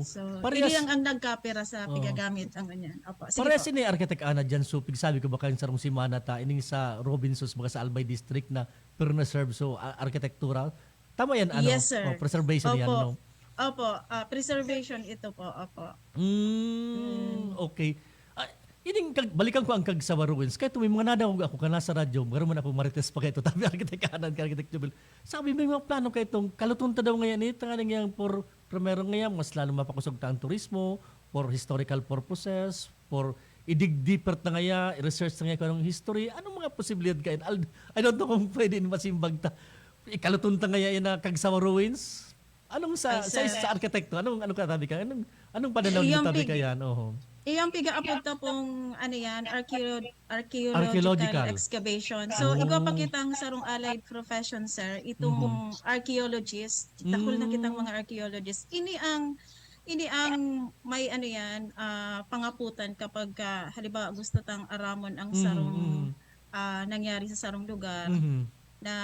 So, hindi ang nagkapera sa pigagamit ang ganyan. Parehas ni Architect Ana dyan, so sabi ko baka yung sarong simana ta, ining sa Robinsons, baka sa Albay District na pero na-serve so arkitektura. Tama yan, Yes, sir. Preservation yan, Opo, preservation ito po, opo. Okay. Ining balikan ko ang kag sa ruins. Kahit may mga nadawag ako ka nasa radyo, garo man ako marites pa kayo tabi arkitekanan ka architecture. Sabi may mga plano kay itong kalutunta daw ngayon ito nga yang for primero ngayon mas lalo mapakusog ta ang turismo for historical purposes, for idig deeper na ngaya, research na ngaya kanong history. Anong mga posibilidad kayo? I don't know kung pwede masimbag ta. Ikalutunta ngaya yan na kag sa ruins. Anong sa arkitekto? Anong katabi ka? Anong pananaw niyo tabi kayan? Iyang piga-apunta pong ano yan, archaeological excavation. So, igwa pa kitang sarong allied profession, sir. Itong archaeologist, takol na kitang mga archaeologist. Ini ang may ano yan, pangaputan kapag halimbawa gusto tang aramon ang sarong nangyari sa sarong lugar na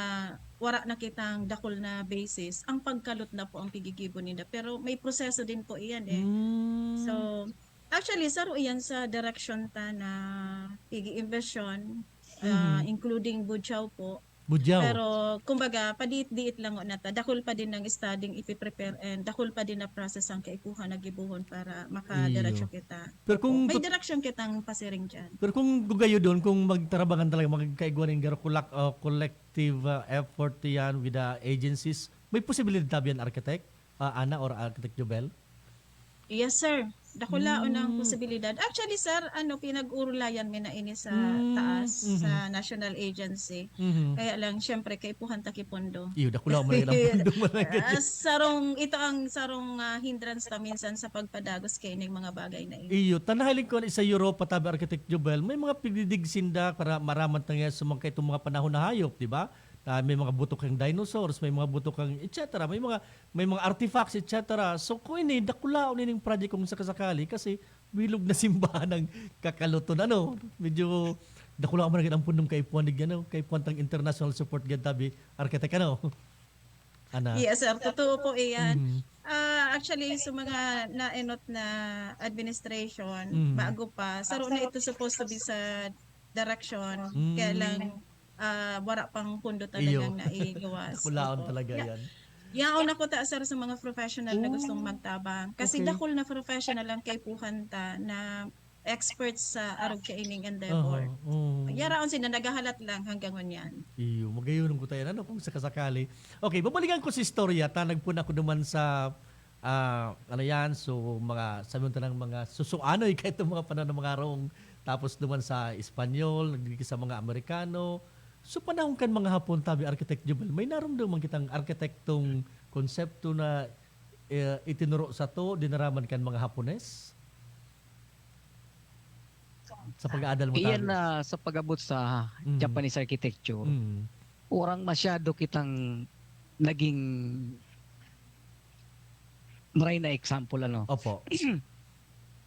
wala na kitang dakol na basis. Ang pagkalot na po ang pigigibon nila. Pero may proseso din po iyan eh. So, actually, saro iyan sa direction ta na pigi-inversion, including Budyaw po. Budyaw. Pero, kumbaga, padiit-diit lang na ta. Dakol pa din ng studying ipiprepare and dakol pa din na process ang kaikuha na gibuhon para makadiretso kita. Pero kung may direction kitang pasiring dyan. Pero kung gugayo doon, kung magtarabangan talaga, magkaiguan ng collective effort yan with the agencies, may posibilidad tabi yan architect, Ana or Architect Jobel? Yes, sir. Dakulaon ang posibilidad. Actually, sir, pinag-urulayan mi na ini sa taas, sa national agency. Kaya lang, syempre, kay Puhan Takipondo. Iyo, dakulaon mo rin ang pondo mo. Ito ang sarong hindrance na minsan sa pagpadagos kay ng mga bagay na ini. Iyo, tanahiling ko sa Europa, tabi Architect Jobel, may mga pigdidig sinda para maraman na nga sumangkay itong mga panahon na hayop, di ba? May mga butok ng dinosaurs, may mga butok ng etc. May mga artifacts etc. So kung ini dakulaon ning project kung sakasakali kasi bilog na simbahan ng kakaluton medyo dakulaon man ang pundong kay Puanig kay Puantang International Support Gad tabi architect Ana. Yes, sir. Totoo po iyan. Actually, sa mga naenot na administration, bago pa, saro na ito supposed to be sa direction. Kaya lang wala pang pundo talagang naigawa. Dakulaon talaga yan. Yaon ako ta sir sa mga professional na gustong magtabang. Kasi dakol na professional lang kay Puhanta na experts sa arog kaining endeavor. Yaraon sila nagahalat lang hanggang ngunyan. Iyo, magayon ko tayo kung sakasakali. Okay, babalikan ko si istorya. Nagpuna ko naman sa so mga sabi mo tanang mga susuanoy kahit mga panahon ng mga raong tapos naman sa Espanyol, nagdikit sa mga Amerikano. So panahon kan mga Hapon tabi Architect Jubel, may naramdaman kitang arketektong konsepto na itinuro sa to, dinaraman kan mga Hapones? Sa pag-aadal mo tabi? Iyan na sa pag-abot sa Japanese architecture, orang masyado kitang naging maray na example Opo.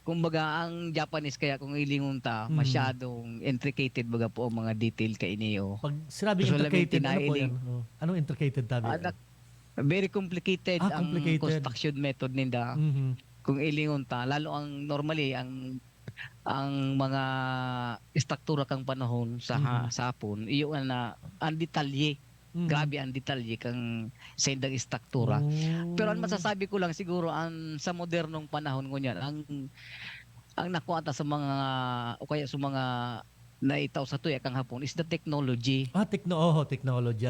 Kumbaga ang Japanese kaya kung ilingon ta masyadong intricated baga po ang mga detail kay iniyo. Pag sinabi intricated ano po yan? Anong intricated tabi? Very complicated ang construction method ninda. Kung ilingon ta lalo ang normally ang mga struktura kang panahon sa Hapon iyo na ang detalye. Grabe ang detalye kang sa indang struktura. Pero ang masasabi ko lang siguro sa modernong panahon ngunyan ang nakuha sa mga o kaya sa mga naitaw sa tuya kang Hapon is the technology. Technology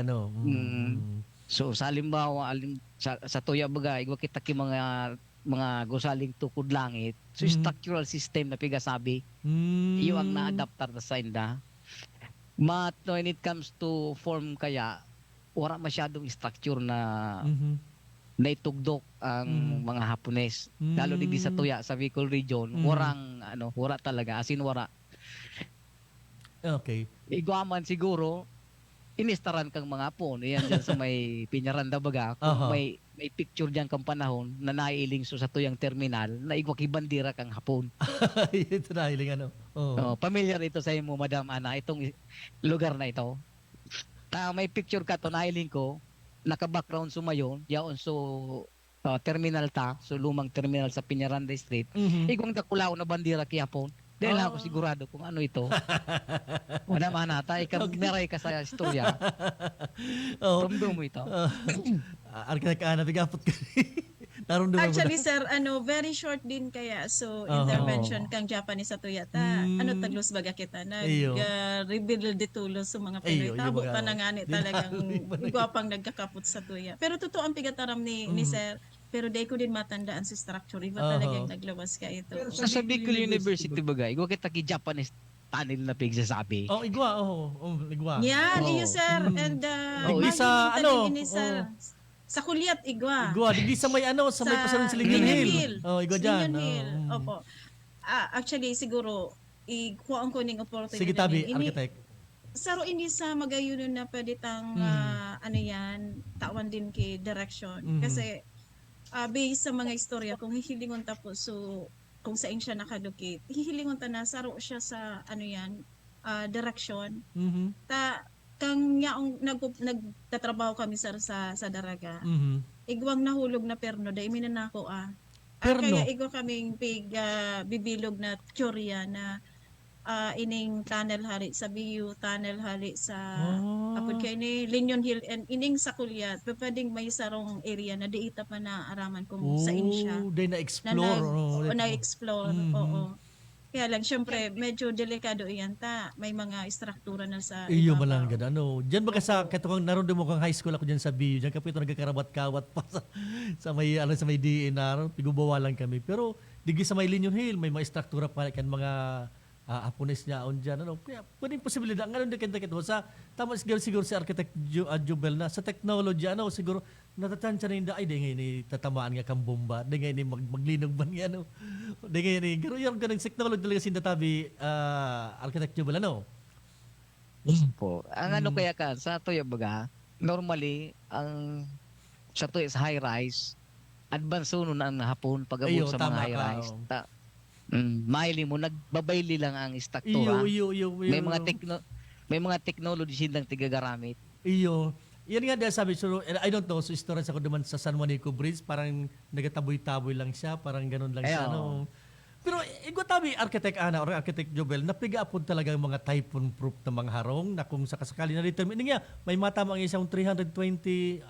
So sa halimbawa sa tuya baga igwa kita ki mga gusaling tukod langit. So structural system na pigasabi. Iyo ang na-adaptar sa inda. But when it comes to form kaya wala masyadong structure na naitugdok ang mga Hapones. Lalo din sa tuya sa Bicol region, wala talaga as in wala. Okay. Iguaman siguro inistaran kang mga Hapon. Iyan dyan sa may Piñaranda baga. Kung may picture diyan kang panahon na nailing sa tuyang terminal na igwaki bandira kang Hapon. Ito nailing Familiar ito sa imo Madam Ana itong lugar na ito. May picture ka to nailing ko naka-background sumayon yaon terminal so lumang terminal sa Piñaranda Street. Igwang dakulao na bandira kay Hapon. Dahil ako sigurado kung ano ito. Wala manata, meray ka sa istorya. Tumdo mo ito. Architect Ana, bigapot ka. Naramdaman mo Actually, na. sir, very short din kaya. So, Oho. intervention kang Japanese sa tuyata. Taglos baga kita. Iyo. Rebuild ditulos sa mga Iyo, Pinoy. yung Tabo mga- pa na nga ni talagang gwapang nagkakapot sa tuya. Pero totoo ang pigataram ni sir. Pero di ko din matandaan si structure. Iba talagang naglawas ka ito. Sa Bicol University baga, igwa kita ki Japanese tunnel na pigsasabi. Oh, igwa, igwa. Yan, Oo. iyo sir. And Hindi sa, sa Kulyat, igwa. Igwa, hindi sa may sa may pasaran sa Linyon Hill. Oh, igwa dyan. Linyon Hill. Opo. Actually, siguro, ikuhaan ko ning opportunity. Sige, tabi, Ini- architect. Saro ini sa magayunon na pwede tang tawan din kay direction. Kasi based sa mga istorya, kung hihilingon tapos so kung saan siya nakadukit, hihilingon ta na saro siya sa direction. Kang yaong nagtatrabaho kami sir sa daraga. Igwang nahulog na perno dai minanako Perno? Kaya igwa kaming bibilog na teorya na ining tunnel hari sa BU, tunnel hari sa apod kay ni Linyon Hill and ining sa Kulyat, pwedeng may sarong area na diita pa na araman kung saan siya. Day na-explore. Na-explore, oo. Kaya lang, syempre, medyo delikado iyan ta. May mga istruktura na sa Iyo ibabaw. malang ganda. Diyan baga sa katong naroon mo kang high school ako diyan sa BU. Diyan kapito nagkakarabat-kawat pa sa may DNR, pigubawa lang kami. Pero digi sa may Linyon Hill, may mga istruktura pa kan mga Apones niya on dyan. Kaya pwedeng posibilidad. Ngayon din kita sa tama siguro si Architect Jubel na sa technology, siguro natatansya na hindi, ay, di ngayon tatamaan nga kang bomba. Di ngayon maglinog ba niya, Di ngayon garo yung ganang technology talaga sindatabi, Architect Jubel, Po. Ang kaya ka, sa tuya baga, normally, ang sa tuya sa high-rise, advance na ang hapon pag-abot sa mga high-rise. Maili mo, nagbabayli lang ang struktura. May mga technology silang tigagaramit. Iyo. Yan nga dahil sabi, so, I don't know, so istorya ako naman sa San Juanico Bridge, parang nagataboy-taboy lang siya, parang ganun lang siya. Pero igwatabi, Architect Ana or Architect Jobel, napiga-apod talaga ang mga typhoon-proof na mga harong na kung sakasakali na determine nga, may matama ang isang 320,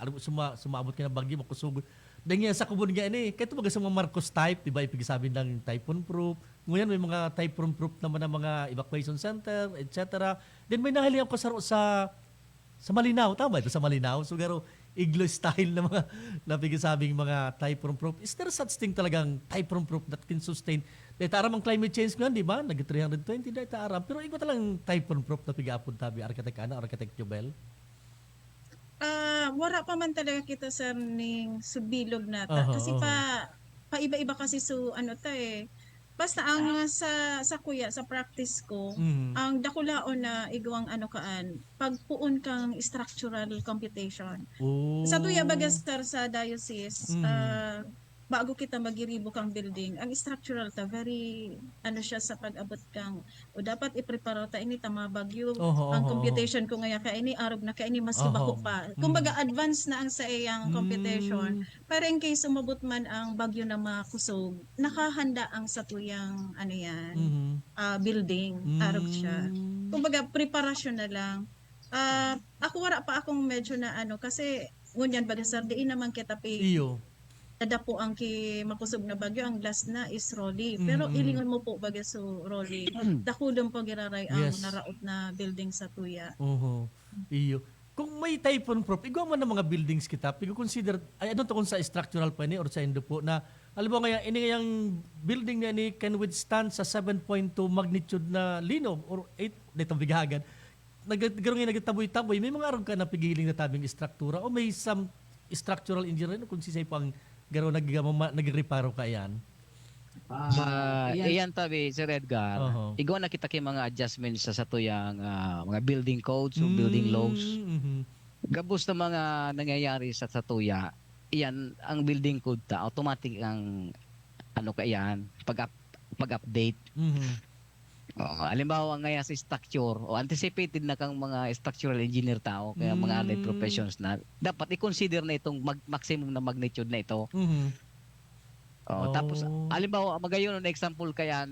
sumabot ka na bagyo, makusugod. Dahil nga sa kubon nga kahit mga sa mga Marcos type, di ba, ipigasabi ng typhoon-proof. Ngayon may mga typhoon-proof naman ng mga evacuation center, etc. Then may nahalihan ko sa Malinaw, tama ito sa Malinaw. So garo iglo style na mga napigasabing mga typhoon-proof. Is there such thing talagang typhoon-proof that can sustain? Dahil taram ang climate change ngayon, di ba? Nag-320 dahil taram. Pero ikaw talang typhoon-proof na piga-apod tabi, Architect Ana, Architect Jobel? Wala pa man talaga kita sir ning subilog na ta. Kasi pa iba-iba kasi basta ang sa kuya sa practice ko, ang dakulaon na igawang pagpuon kang structural computation. Sa tuya baga sir sa diocese, bago kita magiribo kang building, ang structural ta very siya sa pag-abot kang o dapat i-prepare ta ini tama bagyo ang computation ko ngaya kay ini arog na kay ini mas bako pa. Kumbaga advance na ang sa iyang computation. Para in case umabot man ang bagyo na makusog, nakahanda ang sa tuyang building arog siya. Kumbaga preparasyon na lang. Ako wala pa akong medyo na kasi ngunyan baga sir diin naman kita Iyo. Nadapo ang makusog na bagyo, ang last na is Rolly. Pero ilingon mo po baga so Rolly. Dakulong po giraray ang naraot na building sa tuya. Iyo. Kung may typhoon-proof, igaw man ng mga buildings kita, consider, I don't know kung sa structural pa ni or sa indo po, na alam mo ngayon, ini yung building na ini can withstand sa 7.2 magnitude na linog or 8, dito bigahagan. Nagtaboy-taboy, may mga arog ka na pigiling na tabing struktura o may some structural engineer kung sisay pang garo nag-reparo ka yan? Iyan tabi, Sir Edgar. Igaw na kita kay mga adjustments sa tuyang mga building codes o building laws. Gabos na mga nangyayari sa tuya, iyan ang building code ta automatic ang pag-update. Halimbawa ngaya sa structure o anticipated na kang mga structural engineer tao kaya mga allied professions na dapat i-consider na itong maximum na magnitude na ito. Tapos halimbawa magayon na example kayan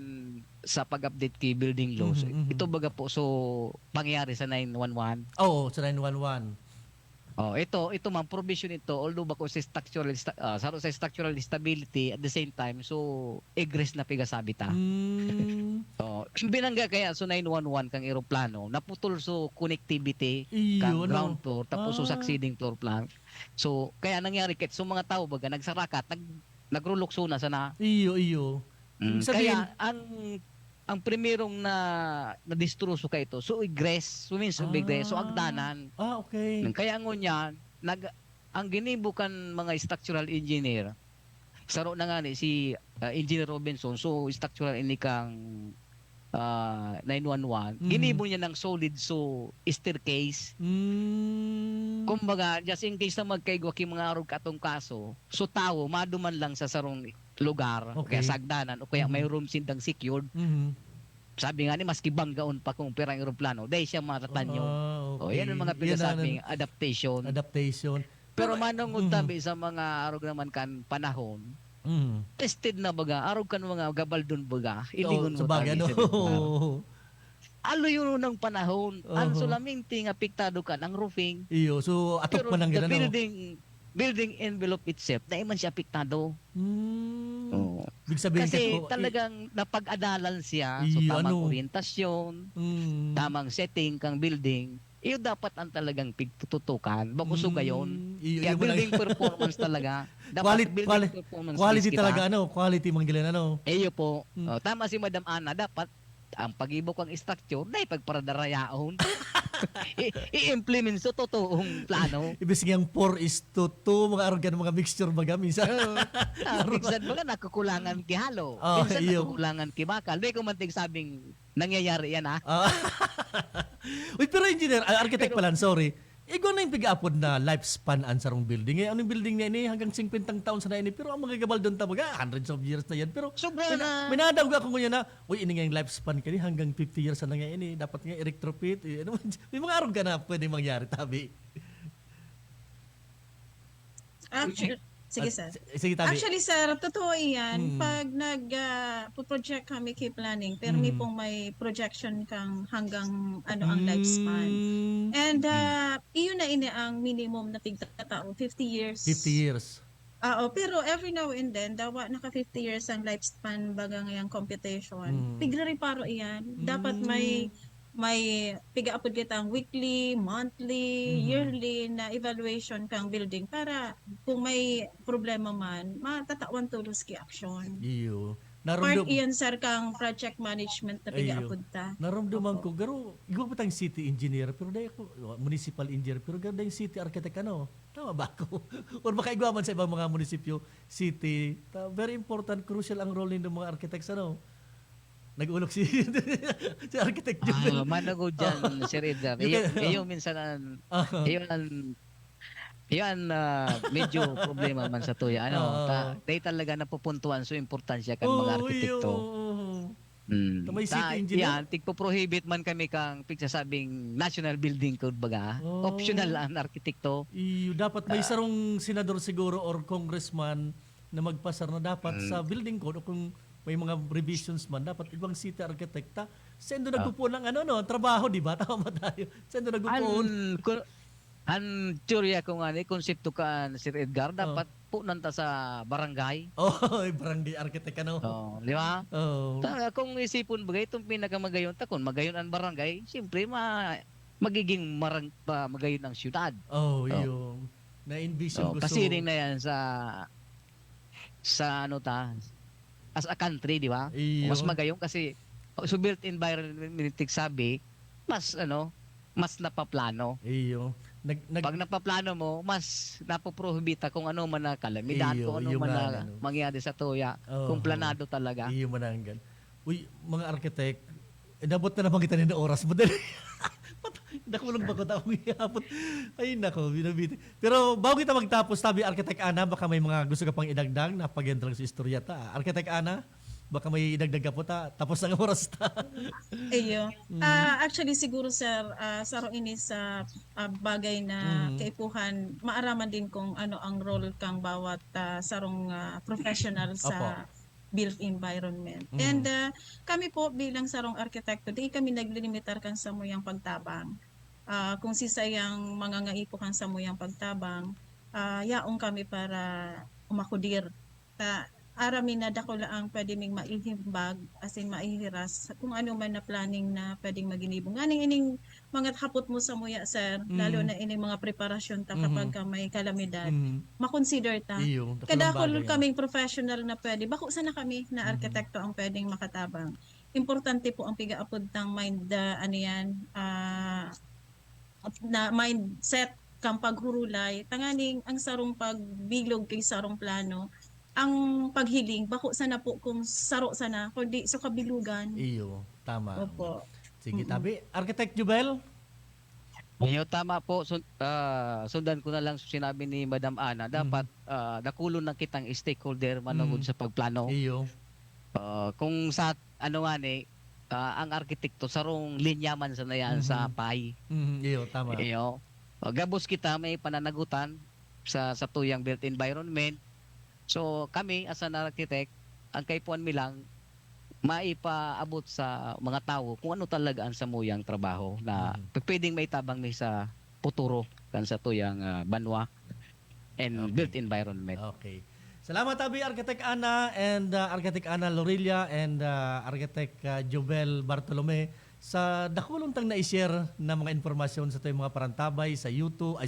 sa pag-update kay building laws. Ito baga po so pangyayari sa 911. Sa 911. Oh, ito ma'am, provision ito, although bako sa structural stability at the same time, so egress na pigasabi ta. Oh, binangga kaya so 911 kang eroplano, naputol so connectivity kang ground floor tapos so succeeding floor plan. So kaya nangyari ket so mga tao baga nagsarakat, nagrulukso na sana. Iyo. Kaya ang primerong na distruso ka ito, so egress, so means egress, so agdanan. Okay. Kaya ngunya, ang ginibukan mga structural engineer, saro na nga ni si Engineer Robinson, so structural ini kang 911, ginibo niya ng solid so staircase. Kumbaga, just in case na magkaigwa ki mga arog katong kaso, so tao, maduman lang sa sarong lugar, o kaya sagdanan, o kaya may room sindang secured. Sabi nga ni, maski banggaon pa kung perang aeroplano, dahil siya matatanyo. O, yan ang mga pinasabing adaptation. Pero manong utabi sa mga arog naman kan panahon, tested na baga, arog kan mga gabaldon baga, ilingon mo tabi sa alo yun ng panahon. Ang sulaminting apektado ka ng roofing. Iyo, so atok pa ng ganun. Building envelope itself, na iman siya apektado. Kasi talagang napag-adalan siya. So tamang orientasyon, tamang setting kang building, iyo dapat ang talagang pigtututukan. Bakuso gayon. Kaya building performance talaga. Dapat building performance quality talaga, quality manggilan, Iyo po. Tama si Madam Ana, dapat ang pag-ibok ang structure na ipagparadarayaon. I-implement sa totoong plano. Ibig sabihin 4:2, mga argan, mga mixture baga minsan. Minsan baga nakukulangan ki halo. Minsan nakukulangan ki bakal. Di ko mantig sabing nangyayari yan ha. Uy, pero engineer, architect pala, sorry. Ego na yung pig-upod na lifespan ang sarong building. Anong building na ini hanggang 50 taon sa na ini. Pero ang mga gabal doon tabaga, hundreds of years na yan. Pero minadaw ka kung yan na, uy, ini nga yung lifespan kani hanggang 50 years na nga ini. Dapat nga i-retrofit. May mga arog ka na pwede mangyari, tabi. Sige, sir. Sige, tabi. Actually, sir, totoo yan. Pag nag-project kami kay planning, pero pong may projection kang hanggang ang lifespan. And iyon na ini ang minimum na tigtatao, 50 years. 50 years. Pero every now and then, dawa naka 50 years ang lifespan baga ngayang computation. Pigre-reparo iyan. Dapat may piga-upod kitang weekly, monthly, yearly na evaluation kang building para kung may problema man, matatawan tulos ki action. Iyo. Part iyan, sir, kang project management na piga-upod ta. Naramdaman ko, garo, ikaw pa tayong city engineer, pero dahil ako, municipal engineer, pero garo dahil city architect, Tama ba ako? Or baka igwaman sa ibang mga munisipyo, city, very important, crucial ang role ng mga architects, nag-ulok si architect Jubel. Manago dyan, Sir Edgar. Iyo minsan, yan medyo problema man sa tuya. Dahil talaga napupuntuan so importansya kan mga arkitekto. May city engineer. Yan, tigpo-prohibit man kami kang pigsasabing National Building Code baga. Optional ang arkitekto. Dapat may sarong senador siguro or congressman na magpasar na dapat sa building code o kung may mga revisions man, dapat ibang city arkitekta. Sendo nagpupo ng trabaho, di ba? Tama tayo. Sendo nagpupo. Ang teorya ko nga, konsepto ka, Sir Edgar, dapat punan ta sa barangay. Barangay arkitek, di ba? Kung isipon bagay, itong pinakamagayon ta, kung magayon ang barangay, siyempre magiging magayon ang syudad. Yung na-envision gusto. Kasi rin na yan sa as a country, di ba? Mas magayon kasi so built environment sabi, mas napaplano. Pag napaplano mo, mas napoprohibita kung ano man na kalamidad, kung ano man na mangyari sa tuya, kung planado talaga. Iyo mananggan. Uy, mga architect, nabot na naman kita nila oras mo dali. Nakulong ba ko taong ihapot? Ay nako, binabiti. Pero bago kita magtapos, sabi Architect Ana, baka may mga gusto ka pang idagdag na pag-entral sa istorya ta. Architect Ana, baka may idagdag ka po ta. Tapos na ang oras ta. Iyo. Actually, siguro, sir, saro ini sa bagay na kaipuhan, maaraman din kung ano ang role kang bawat sarong professional sa built environment. And kami po bilang sarong arkitekto, di kami naglilimitar kan sa muyang pagtabang. kung sisayang mga ngaipo kang samuyang pagtabang, yaong kami para umakudir. Arami na dako lang pwede ming maihimbag, as in maihiras, kung ano man na planning na pwedeng maginibong. Nganing ining mga hapot mo sa muya, sir, lalo na ining mga preparasyon ta kapag ka may kalamidad, makonsider ta. Iyo, Kadakol bagay, kaming professional na pwede, bako sana kami na arkitekto ang pwedeng makatabang. Importante po ang pigaapod ng mind, ano yan, na mindset kang paghurulay, tanganing ang sarong pagbilog kay sarong plano, ang paghiling, bako sana po kung saro sana, kundi so kabilugan. Iyo, tama. Opo. Sige, tabi. Architect Jubel? Iyo, tama po. Sundan ko na lang sinabi ni Madam Ana. Dapat nakulon na kitang stakeholder manungod sa pagplano. Iyo. Kung sa ano nga ni, ang arkitekto sarong linyaman sa nayan sa PAI. Iyo, tama. Iyo. Gabos kita may pananagutan sa tuyang built environment. So kami as an architect, ang kaipuan mi lang maipaabot sa mga tao kung ano talaga ang samuyang trabaho na pwedeng may tabang ni sa futuro kan sa tuyang banwa and built environment. Okay. Salamat tabi Architect Ana and Architect Ana Lorilla and Architect Jubel Bartolome sa dakuluntang na i-share na mga informasyon sa tuyong mga parantabay sa YouTube ay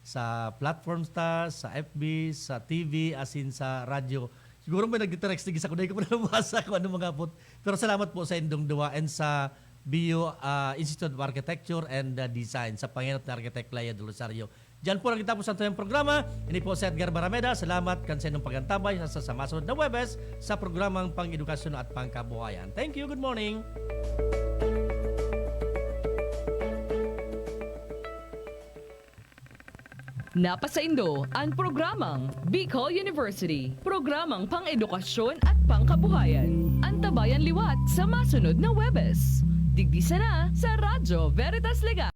sa platforms ta, sa FB, sa TV, as in sa radyo. Siguro may nag-direct sa ko na ko na lumasa kung ano mga po. Pero salamat po sa indong duwa and sa BU Institute of Architecture and Design sa panginat na Architect Laya de Rosario. Diyan po lang kitapos ang tuyong programa. Ini po si Edgar Barameda. Salamat kan sa inyong pagantabay sa masunod na Webes sa programang Pang-edukasyon at Pangkabuhayan. Thank you. Good morning. Napasaindo ang programang Bicol University, programang pang-edukasyon at pangkabuhayan. Antabayan liwat sa masunod na Webes. Digdi sana sa Radyo Veritas Legal.